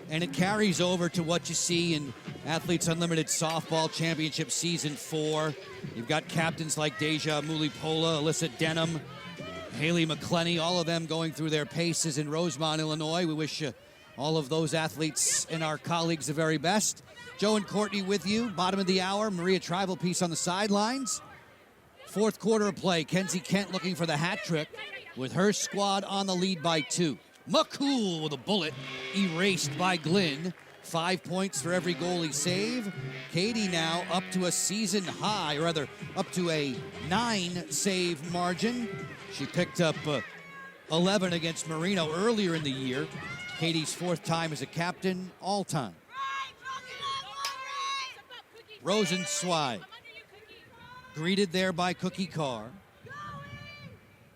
and it carries over to what you see in Athletes Unlimited Softball Championship Season 4. You've got captains like Deja Mulipola, Alyssa Denham, Haley McClenny, all of them going through their paces in Rosemont, Illinois. We wish all of those athletes and our colleagues the very best. Joe and Courtney with you. Bottom of the hour, Maria Tribal piece on the sidelines. Fourth quarter of play, Kenzie Kent looking for the hat trick with her squad on the lead by 2. McCool with a bullet, erased by Glynn. 5 points for every goalie save. Katie now up to a season high, or rather up to a 9-save margin. She picked up 11 against Marino earlier in the year. Katie's 4th time as a captain all time. Rosenzweig, greeted there by Cookie Carr.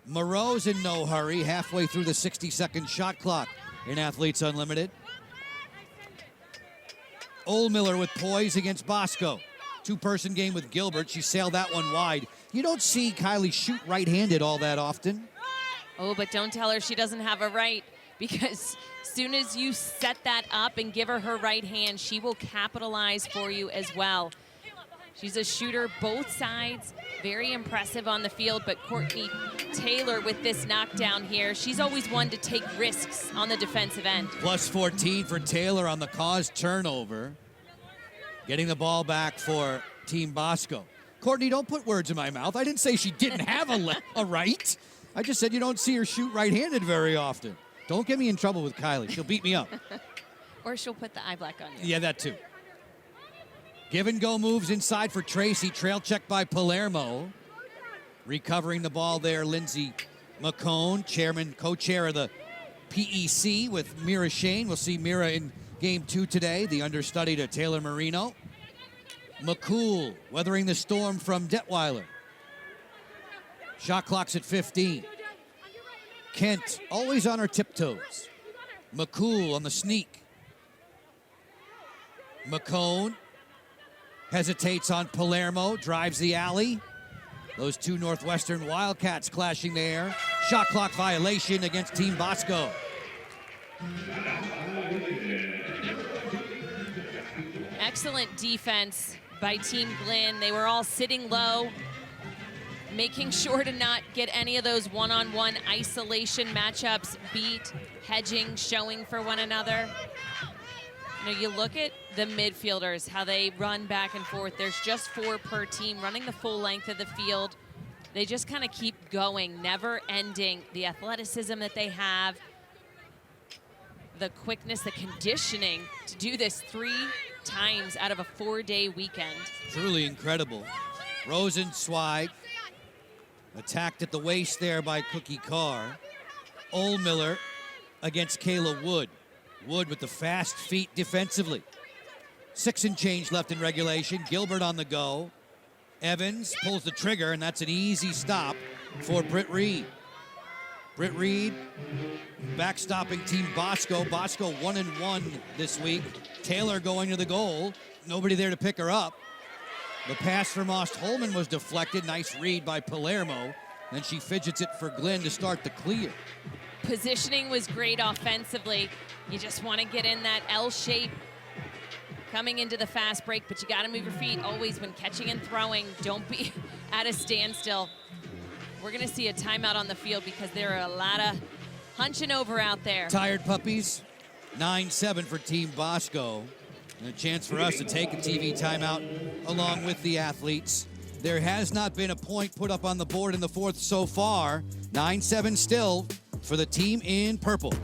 Moreau's in no hurry, halfway through the 60-second shot clock in Athletes Unlimited. Ohlmiller with poise against Bosco. 2-person game with Gilbert. She sailed that one wide. You don't see Kylie shoot right-handed all that often. Oh, but don't tell her she doesn't have a right, because as soon as you set that up and give her right hand, she will capitalize for you as well. She's a shooter both sides, very impressive on the field, but Courtney Taylor with this knockdown here, she's always one to take risks on the defensive end. Plus 14 for Taylor on the caused turnover. Getting the ball back for Team Bosco. Courtney, don't put words in my mouth. I didn't say she didn't have a right. I just said you don't see her shoot right-handed very often. Don't get me in trouble with Kylie. She'll beat me up. Or she'll put the eye black on you. Yeah, that too. Give and go moves inside for Tracy. Trail check by Palermo. Recovering the ball there, Lindsay McCone, co-chair of the PEC with Mira Shane. We'll see Mira in Game 2 today, the understudy to Taylor Marino. McCool weathering the storm from Detweiler. Shot clock's at 15. Kent always on her tiptoes. McCool on the sneak. McCone hesitates on Palermo, drives the alley. Those two Northwestern Wildcats clashing there. Shot clock violation against Team Bosco. Excellent defense by Team Glenn. They were all sitting low, making sure to not get any of those one-on-one isolation matchups beat, hedging, showing for one another. You know, you look at the midfielders, how they run back and forth. There's just 4 per team running the full length of the field. They just kind of keep going, never ending. The athleticism that they have, the quickness, the conditioning to do this 3 times out of a 4-day weekend. Truly incredible. Rosenzweig attacked at the waist there by Cookie Carr. Ohlmiller against Kayla Wood. Wood with the fast feet defensively. 6 and change left in regulation. Gilbert on the go. Evans pulls the trigger, and that's an easy stop for Britt Reed. Britt Reed backstopping Team Bosco. Bosco 1-1 this week. Taylor going to the goal. Nobody there to pick her up. The pass from Ostholman was deflected. Nice read by Palermo. Then she fidgets it for Glenn to start the clear. Positioning was great offensively. You just want to get in that L shape coming into the fast break, but you got to move your feet always when catching and throwing. Don't be at a standstill. We're going to see a timeout on the field because there are a lot of hunching over out there. Tired puppies, 9-7 for Team Bosco. And a chance for us to take a TV timeout along with the athletes. There has not been a point put up on the board in the 4th so far. 9-7 still for the team in purple.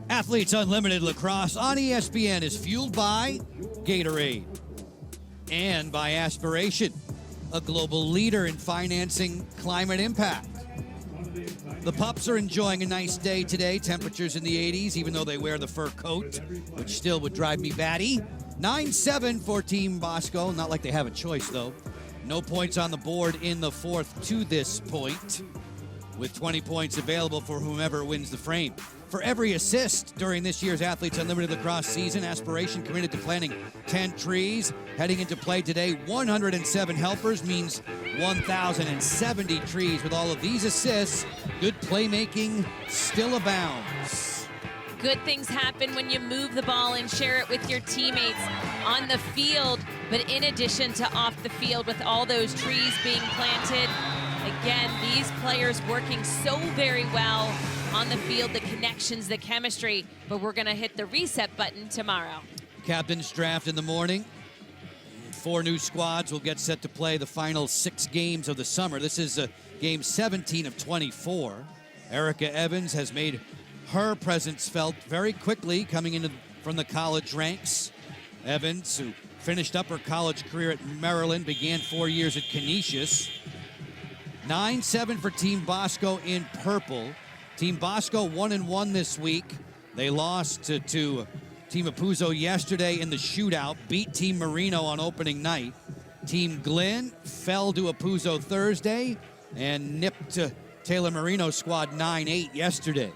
Athletes Unlimited Lacrosse on ESPN is fueled by Gatorade and by Aspiration, a global leader in financing climate impact. The pups are enjoying a nice day today. Temperatures in the 80s, even though they wear the fur coat, which still would drive me batty. 9-7 for Team Bosco. Not like they have a choice, though. No points on the board in the 4th to this point, with 20 points available for whomever wins the frame. For every assist during this year's Athletes Unlimited Lacrosse season, Aspiration committed to planting 10 trees. Heading into play today, 107 helpers means 1,070 trees. With all of these assists, good playmaking still abounds. Good things happen when you move the ball and share it with your teammates on the field, but in addition to off the field with all those trees being planted, again, these players working so very well on the field, the connections, the chemistry, but we're gonna hit the reset button tomorrow. Captain's draft in the morning. 4 new squads will get set to play the final 6 games of the summer. This is game 17 of 24. Erica Evans has made her presence felt very quickly coming in from the college ranks. Evans, who finished up her college career at Maryland, began 4 years at Canisius. 9-7 for Team Bosco in purple. Team Bosco 1-1 this week. They lost to Team Apuzzo yesterday in the shootout, beat Team Marino on opening night. Team Glenn fell to Apuzzo Thursday and nipped Taylor Marino's squad 9-8 yesterday.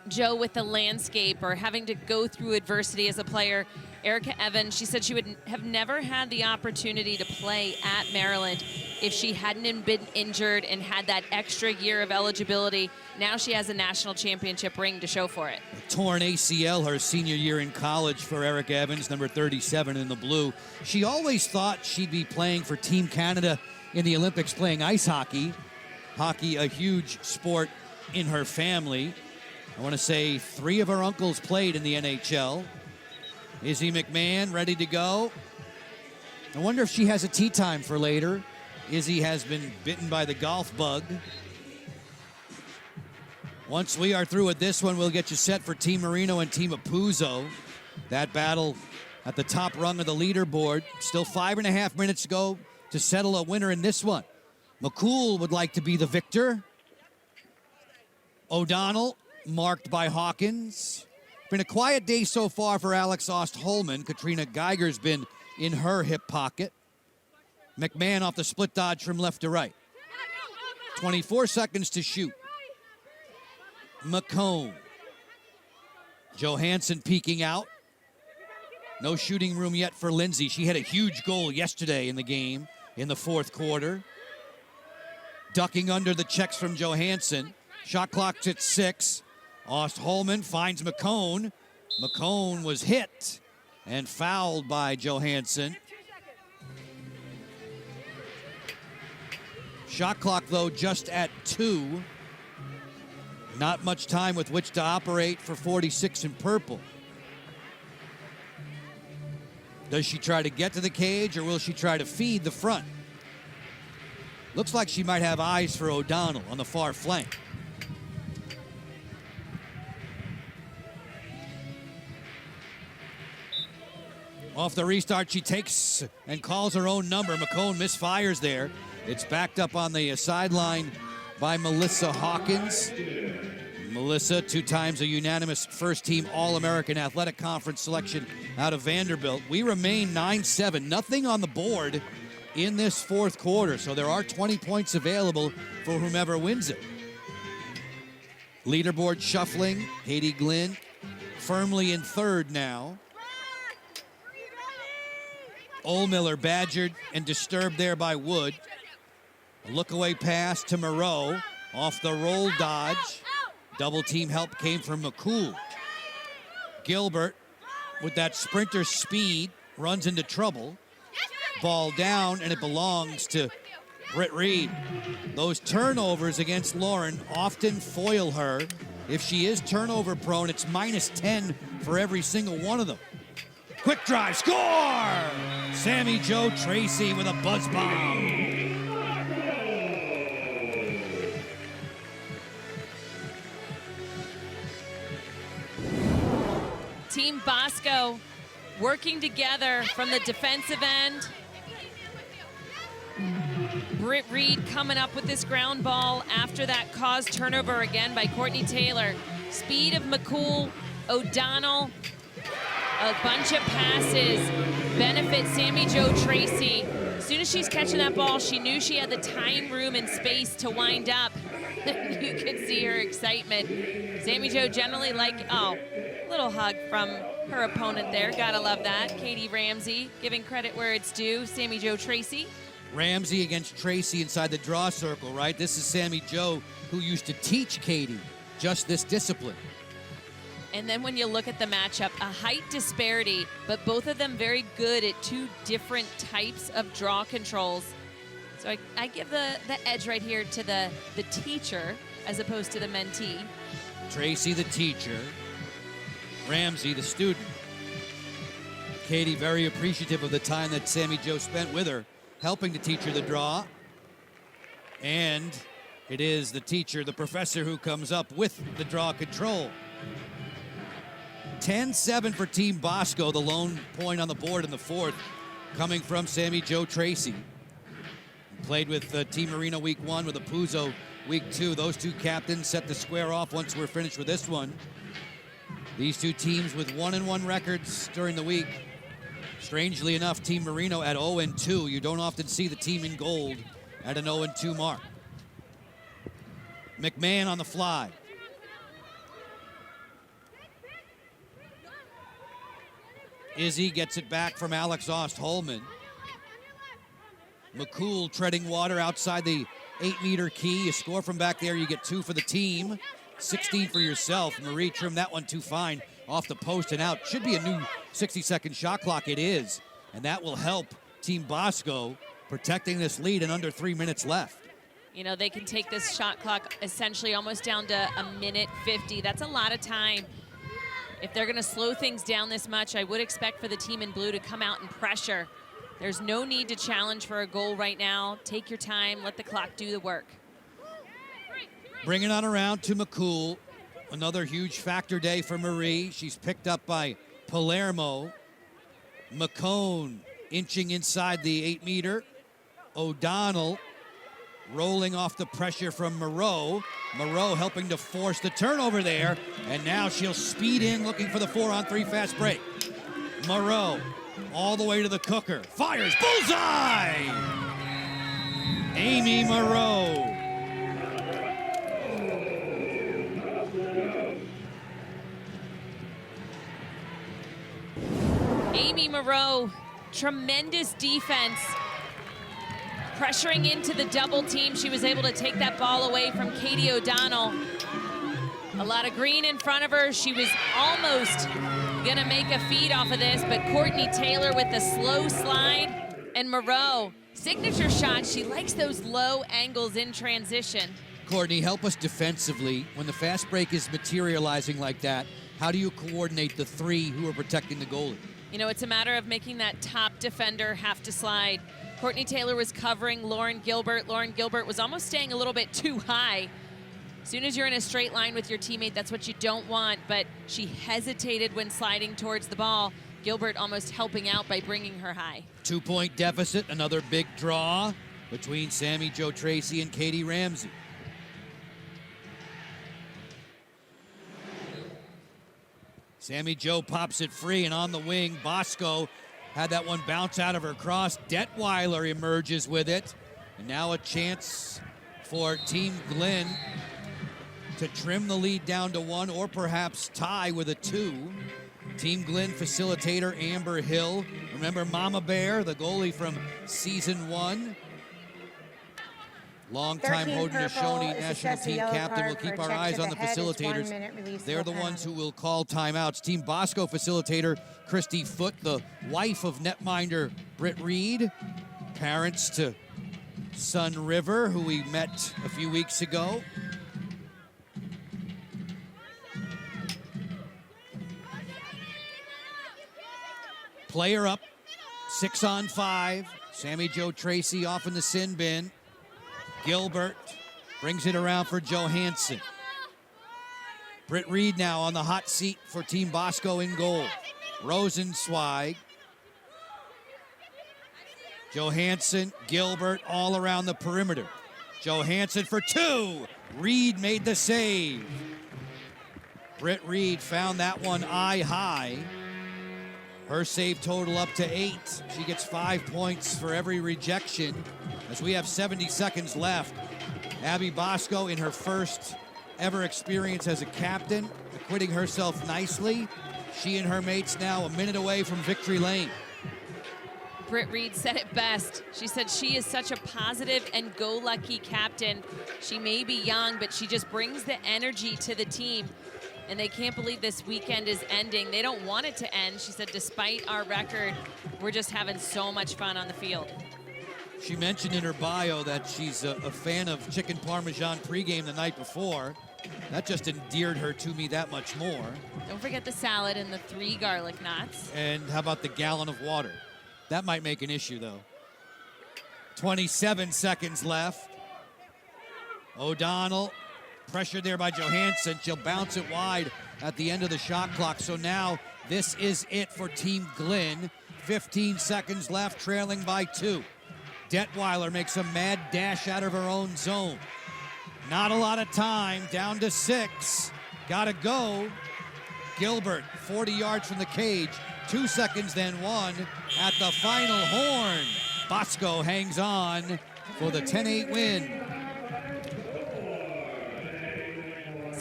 Joe, with the landscape or having to go through adversity as a player, Erica Evans, she said she would have never had the opportunity to play at Maryland if she hadn't been injured and had that extra year of eligibility. Now she has a national championship ring to show for it. Torn ACL her senior year in college for Eric Evans, number 37 in the blue. She always thought she'd be playing for Team Canada in the Olympics, playing ice hockey. Hockey, a huge sport in her family. I want to say 3 of her uncles played in the NHL. Izzy McMahon ready to go. I wonder if she has a tee time for later. Izzy has been bitten by the golf bug. Once we are through with this one, we'll get you set for Team Marino and Team Apuzzo. That battle at the top rung of the leaderboard. Still 5.5 minutes to go to settle a winner in this one. McCool would like to be the victor. O'Donnell marked by Hawkins. Been a quiet day so far for Alex Ost-Holman. Katrina Geiger's been in her hip pocket. McMahon off the split dodge from left to right. 24 seconds to shoot. McCone. Johansson peeking out. No shooting room yet for Lindsay. She had a huge goal yesterday in the game in the fourth quarter. Ducking under the checks from Johansson. Shot clock's at 6. Ost-Holman finds McCone. McCone was hit and fouled by Johansson. Shot clock, though, just at 2. Not much time with which to operate for 46 in purple. Does she try to get to the cage, or will she try to feed the front? Looks like she might have eyes for O'Donnell on the far flank. Off the restart, she takes and calls her own number. McCone misfires there. It's backed up on the sideline by Melissa Hawkins. Melissa, 2 times a unanimous first-team All-American Athletic Conference selection out of Vanderbilt. We remain 9-7, nothing on the board in this fourth quarter, so there are 20 points available for whomever wins it. Leaderboard shuffling. Katie Glynn firmly in third now. Ohlmiller badgered and disturbed there by Wood. A look-away pass to Moreau. Off the roll dodge. Double team help came from McCool. Gilbert, with that sprinter speed, runs into trouble. Ball down, and it belongs to Britt Reed. Those turnovers against Lauren often foil her. If she is turnover prone, it's -10 for every single one of them. Quick drive, score! Sammy Jo Tracy with a buzz bomb. Team Bosco working together from the defensive end. Britt Reed coming up with this ground ball after that caused turnover again by Courtney Taylor. Speed of McCool, O'Donnell, a bunch of passes benefit Sammy Jo Tracy. As soon as she's catching that ball, she knew she had the time, room, and space to wind up. You could see her excitement. Sammy Jo generally little hug from her opponent there. Gotta love that. Katie Ramsey giving credit where it's due. Sammy Jo Tracy. Ramsey against Tracy inside the draw circle, right? This is Sammy Jo, who used to teach Katie just this discipline. And then when you look at the matchup, a height disparity, but both of them very good at 2 different types of draw controls. So I give the edge right here to the teacher as opposed to the mentee. Tracy, the teacher. Ramsey, the student. Katie, very appreciative of the time that Sammy Jo spent with her, helping to teach her the draw. And it is the teacher, the professor, who comes up with the draw control. 10-7 for Team Bosco, the lone point on the board in the fourth, coming from Sammy Jo Tracy. Played with Team Marino week 1, with Apuzzo week 2. Those 2 captains set the square off once we're finished with this one. These 2 teams with 1-1 records during the week. Strangely enough, Team Marino at 0-2. You don't often see the team in gold at an 0-2 mark. McMahon on the fly. Izzy gets it back from Alex Ost-Holman. McCool treading water outside the 8-meter key. You score from back there, you get 2 for the team. 16 for yourself. Marie trimmed that one too fine off the post and out. Should be a new 60-second shot clock. It is. And that will help Team Bosco protecting this lead and under 3 minutes left. You know, they can take this shot clock essentially almost down to a minute 50. That's a lot of time. If they're going to slow things down this much, I would expect for the team in blue to come out and pressure. There's no need to challenge for a goal right now. Take your time. Let the clock do the work. Bringing on around to McCool. Another huge factor day for Marie. She's picked up by Palermo. McCone inching inside the 8-meter. O'Donnell rolling off the pressure from Moreau. Moreau helping to force the turnover there. And now she'll speed in looking for the 4-on-3 fast break. Moreau all the way to the cooker. Fires. Bullseye! Amy Moreau. Amy Moreau, tremendous defense. Pressuring into the double team, she was able to take that ball away from Katie O'Donnell. A lot of green in front of her. She was almost gonna make a feed off of this, but Courtney Taylor with the slow slide, and Moreau, signature shot. She likes those low angles in transition. Courtney, help us defensively. When the fast break is materializing like that, how do you coordinate the 3 who are protecting the goalie? You know, it's a matter of making that top defender have to slide. Courtney Taylor was covering Lauren Gilbert. Lauren Gilbert was almost staying a little bit too high. As soon as you're in a straight line with your teammate, that's what you don't want, but she hesitated when sliding towards the ball. Gilbert almost helping out by bringing her high. 2-point deficit, another big draw between Sammy Jo Tracy and Katie Ramsey. Sammy Jo pops it free, and on the wing, Bosco had that one bounce out of her cross. Detweiler emerges with it. And now a chance for Team Glenn to trim the lead down to 1 or perhaps tie with a 2. Team Glenn facilitator Amber Hill. Remember Mama Bear, the goalie from season 1. Longtime Haudenosaunee national team captain. Will keep our eyes on the facilitators. They're the ones who will call timeouts. Team Bosco facilitator Christy Foote, the wife of netminder Britt Reed. Parents to Sun River, who we met a few weeks ago. Player up, 6-on-5. Sammy Jo Tracy off in the sin bin. Gilbert brings it around for Johansson. Britt Reed now on the hot seat for Team Bosco in goal. Rosenzweig. Johansson, Gilbert all around the perimeter. Johansson for 2. Reed made the save. Britt Reed found that one eye high. Her save total up to 8. She gets 5 points for every rejection. As we have 70 seconds left, Abby Bosco in her first ever experience as a captain, acquitting herself nicely. She and her mates now a minute away from victory lane. Britt Reed said it best. She said she is such a positive and go-lucky captain. She may be young, but she just brings the energy to the team. And they can't believe this weekend is ending. They don't want it to end. She said, despite our record, we're just having so much fun on the field. She mentioned in her bio that she's a fan of chicken parmesan pregame the night before. That just endeared her to me that much more. Don't forget the salad and the 3 garlic knots. And how about the gallon of water? That might make an issue, though. 27 seconds left. O'Donnell, pressured there by Johansson. She'll bounce it wide at the end of the shot clock. So now this is it for Team Glenn. 15 seconds left, trailing by 2. Detweiler makes a mad dash out of her own zone. Not a lot of time, down to 6. Gotta go. Gilbert, 40 yards from the cage. 2 seconds, then 1 at the final horn. Bosco hangs on for the 10-8 win.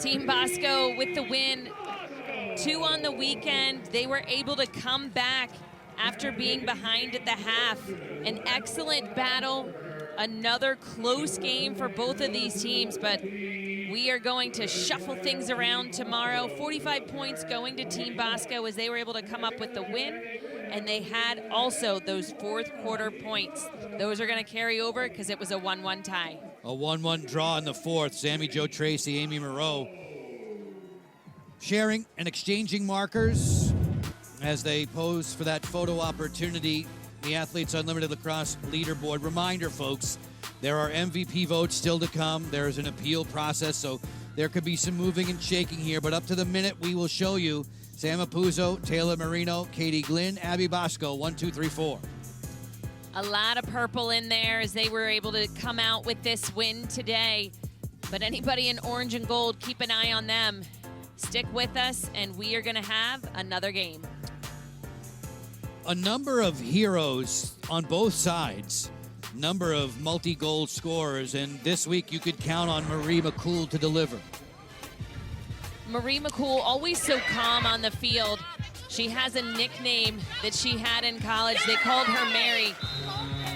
Team Bosco with the win. 2 on the weekend. They were able to come back after being behind at the half. An excellent battle, another close game for both of these teams, but we are going to shuffle things around tomorrow. 45 points going to Team Bosco as they were able to come up with the win, and they had also those fourth quarter points. Those are going to carry over because it was a 1-1 tie. A 1-1 draw in the fourth. Sammy Jo Tracy, Amy Moreau sharing and exchanging markers as they pose for that photo opportunity. The Athletes Unlimited Lacrosse leaderboard. Reminder, folks, there are MVP votes still to come. There's an appeal process, so there could be some moving and shaking here. But up to the minute, we will show you Sam Apuzzo, Taylor Marino, Katie Glynn, Abby Bosco, 1, 2, 3, 4. A lot of purple in there as they were able to come out with this win today. But anybody in orange and gold, keep an eye on them. Stick with us, and we are going to have another game. A number of heroes on both sides. Number of multi-goal scorers, and this week you could count on Marie McCool to deliver. Marie McCool, always so calm on the field. She has a nickname that she had in college. They called her Mary.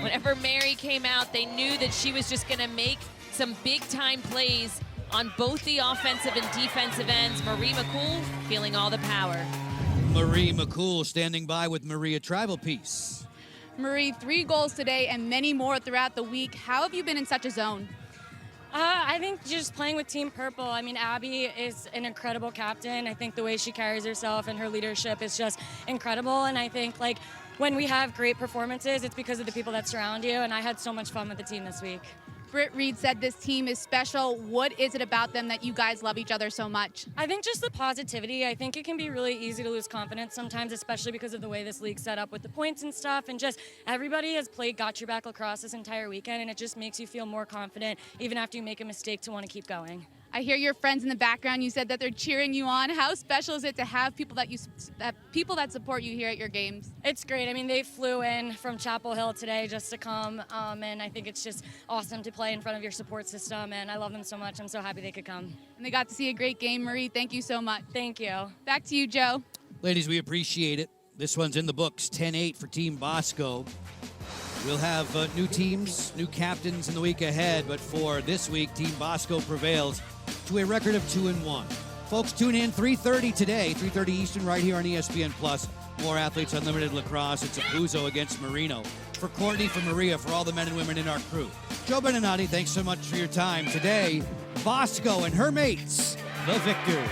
Whenever Mary came out, they knew that she was just going to make some big-time plays on both the offensive and defensive ends. Marie McCool feeling all the power. Marie McCool standing by with Maria Tribal Peace. Marie, 3 goals today and many more throughout the week. How have you been in such a zone? I think just playing with Team Purple. I mean, Abby is an incredible captain. I think the way she carries herself and her leadership is just incredible. And I think, like, when we have great performances, it's because of the people that surround you. And I had so much fun with the team this week. Britt Reed said this team is special. What is it about them that you guys love each other so much? I think just the positivity. I think it can be really easy to lose confidence sometimes, especially because of the way this league's set up with the points and stuff. And just everybody has played Got Your Back Lacrosse this entire weekend, and it just makes you feel more confident, even after you make a mistake, to want to keep going. I hear your friends in the background. You said that they're cheering you on. How special is it to have people that support you here at your games? It's great. I mean, they flew in from Chapel Hill today just to come, and I think it's just awesome to play in front of your support system, and I love them so much. I'm so happy they could come. And they got to see a great game. Marie, thank you so much. Thank you. Back to you, Joe. Ladies, we appreciate it. This one's in the books, 10-8 for Team Bosco. We'll have new teams, new captains in the week ahead, but for this week, Team Bosco prevails to a record of 2-1. Folks, tune in 3:30 today, 3:30 Eastern, right here on ESPN Plus. More Athletes Unlimited Lacrosse. It's Apuzzo against Marino. For Courtney, for Maria, for all the men and women in our crew. Joe Beninati, thanks so much for your time. Today, Bosco and her mates, the victors.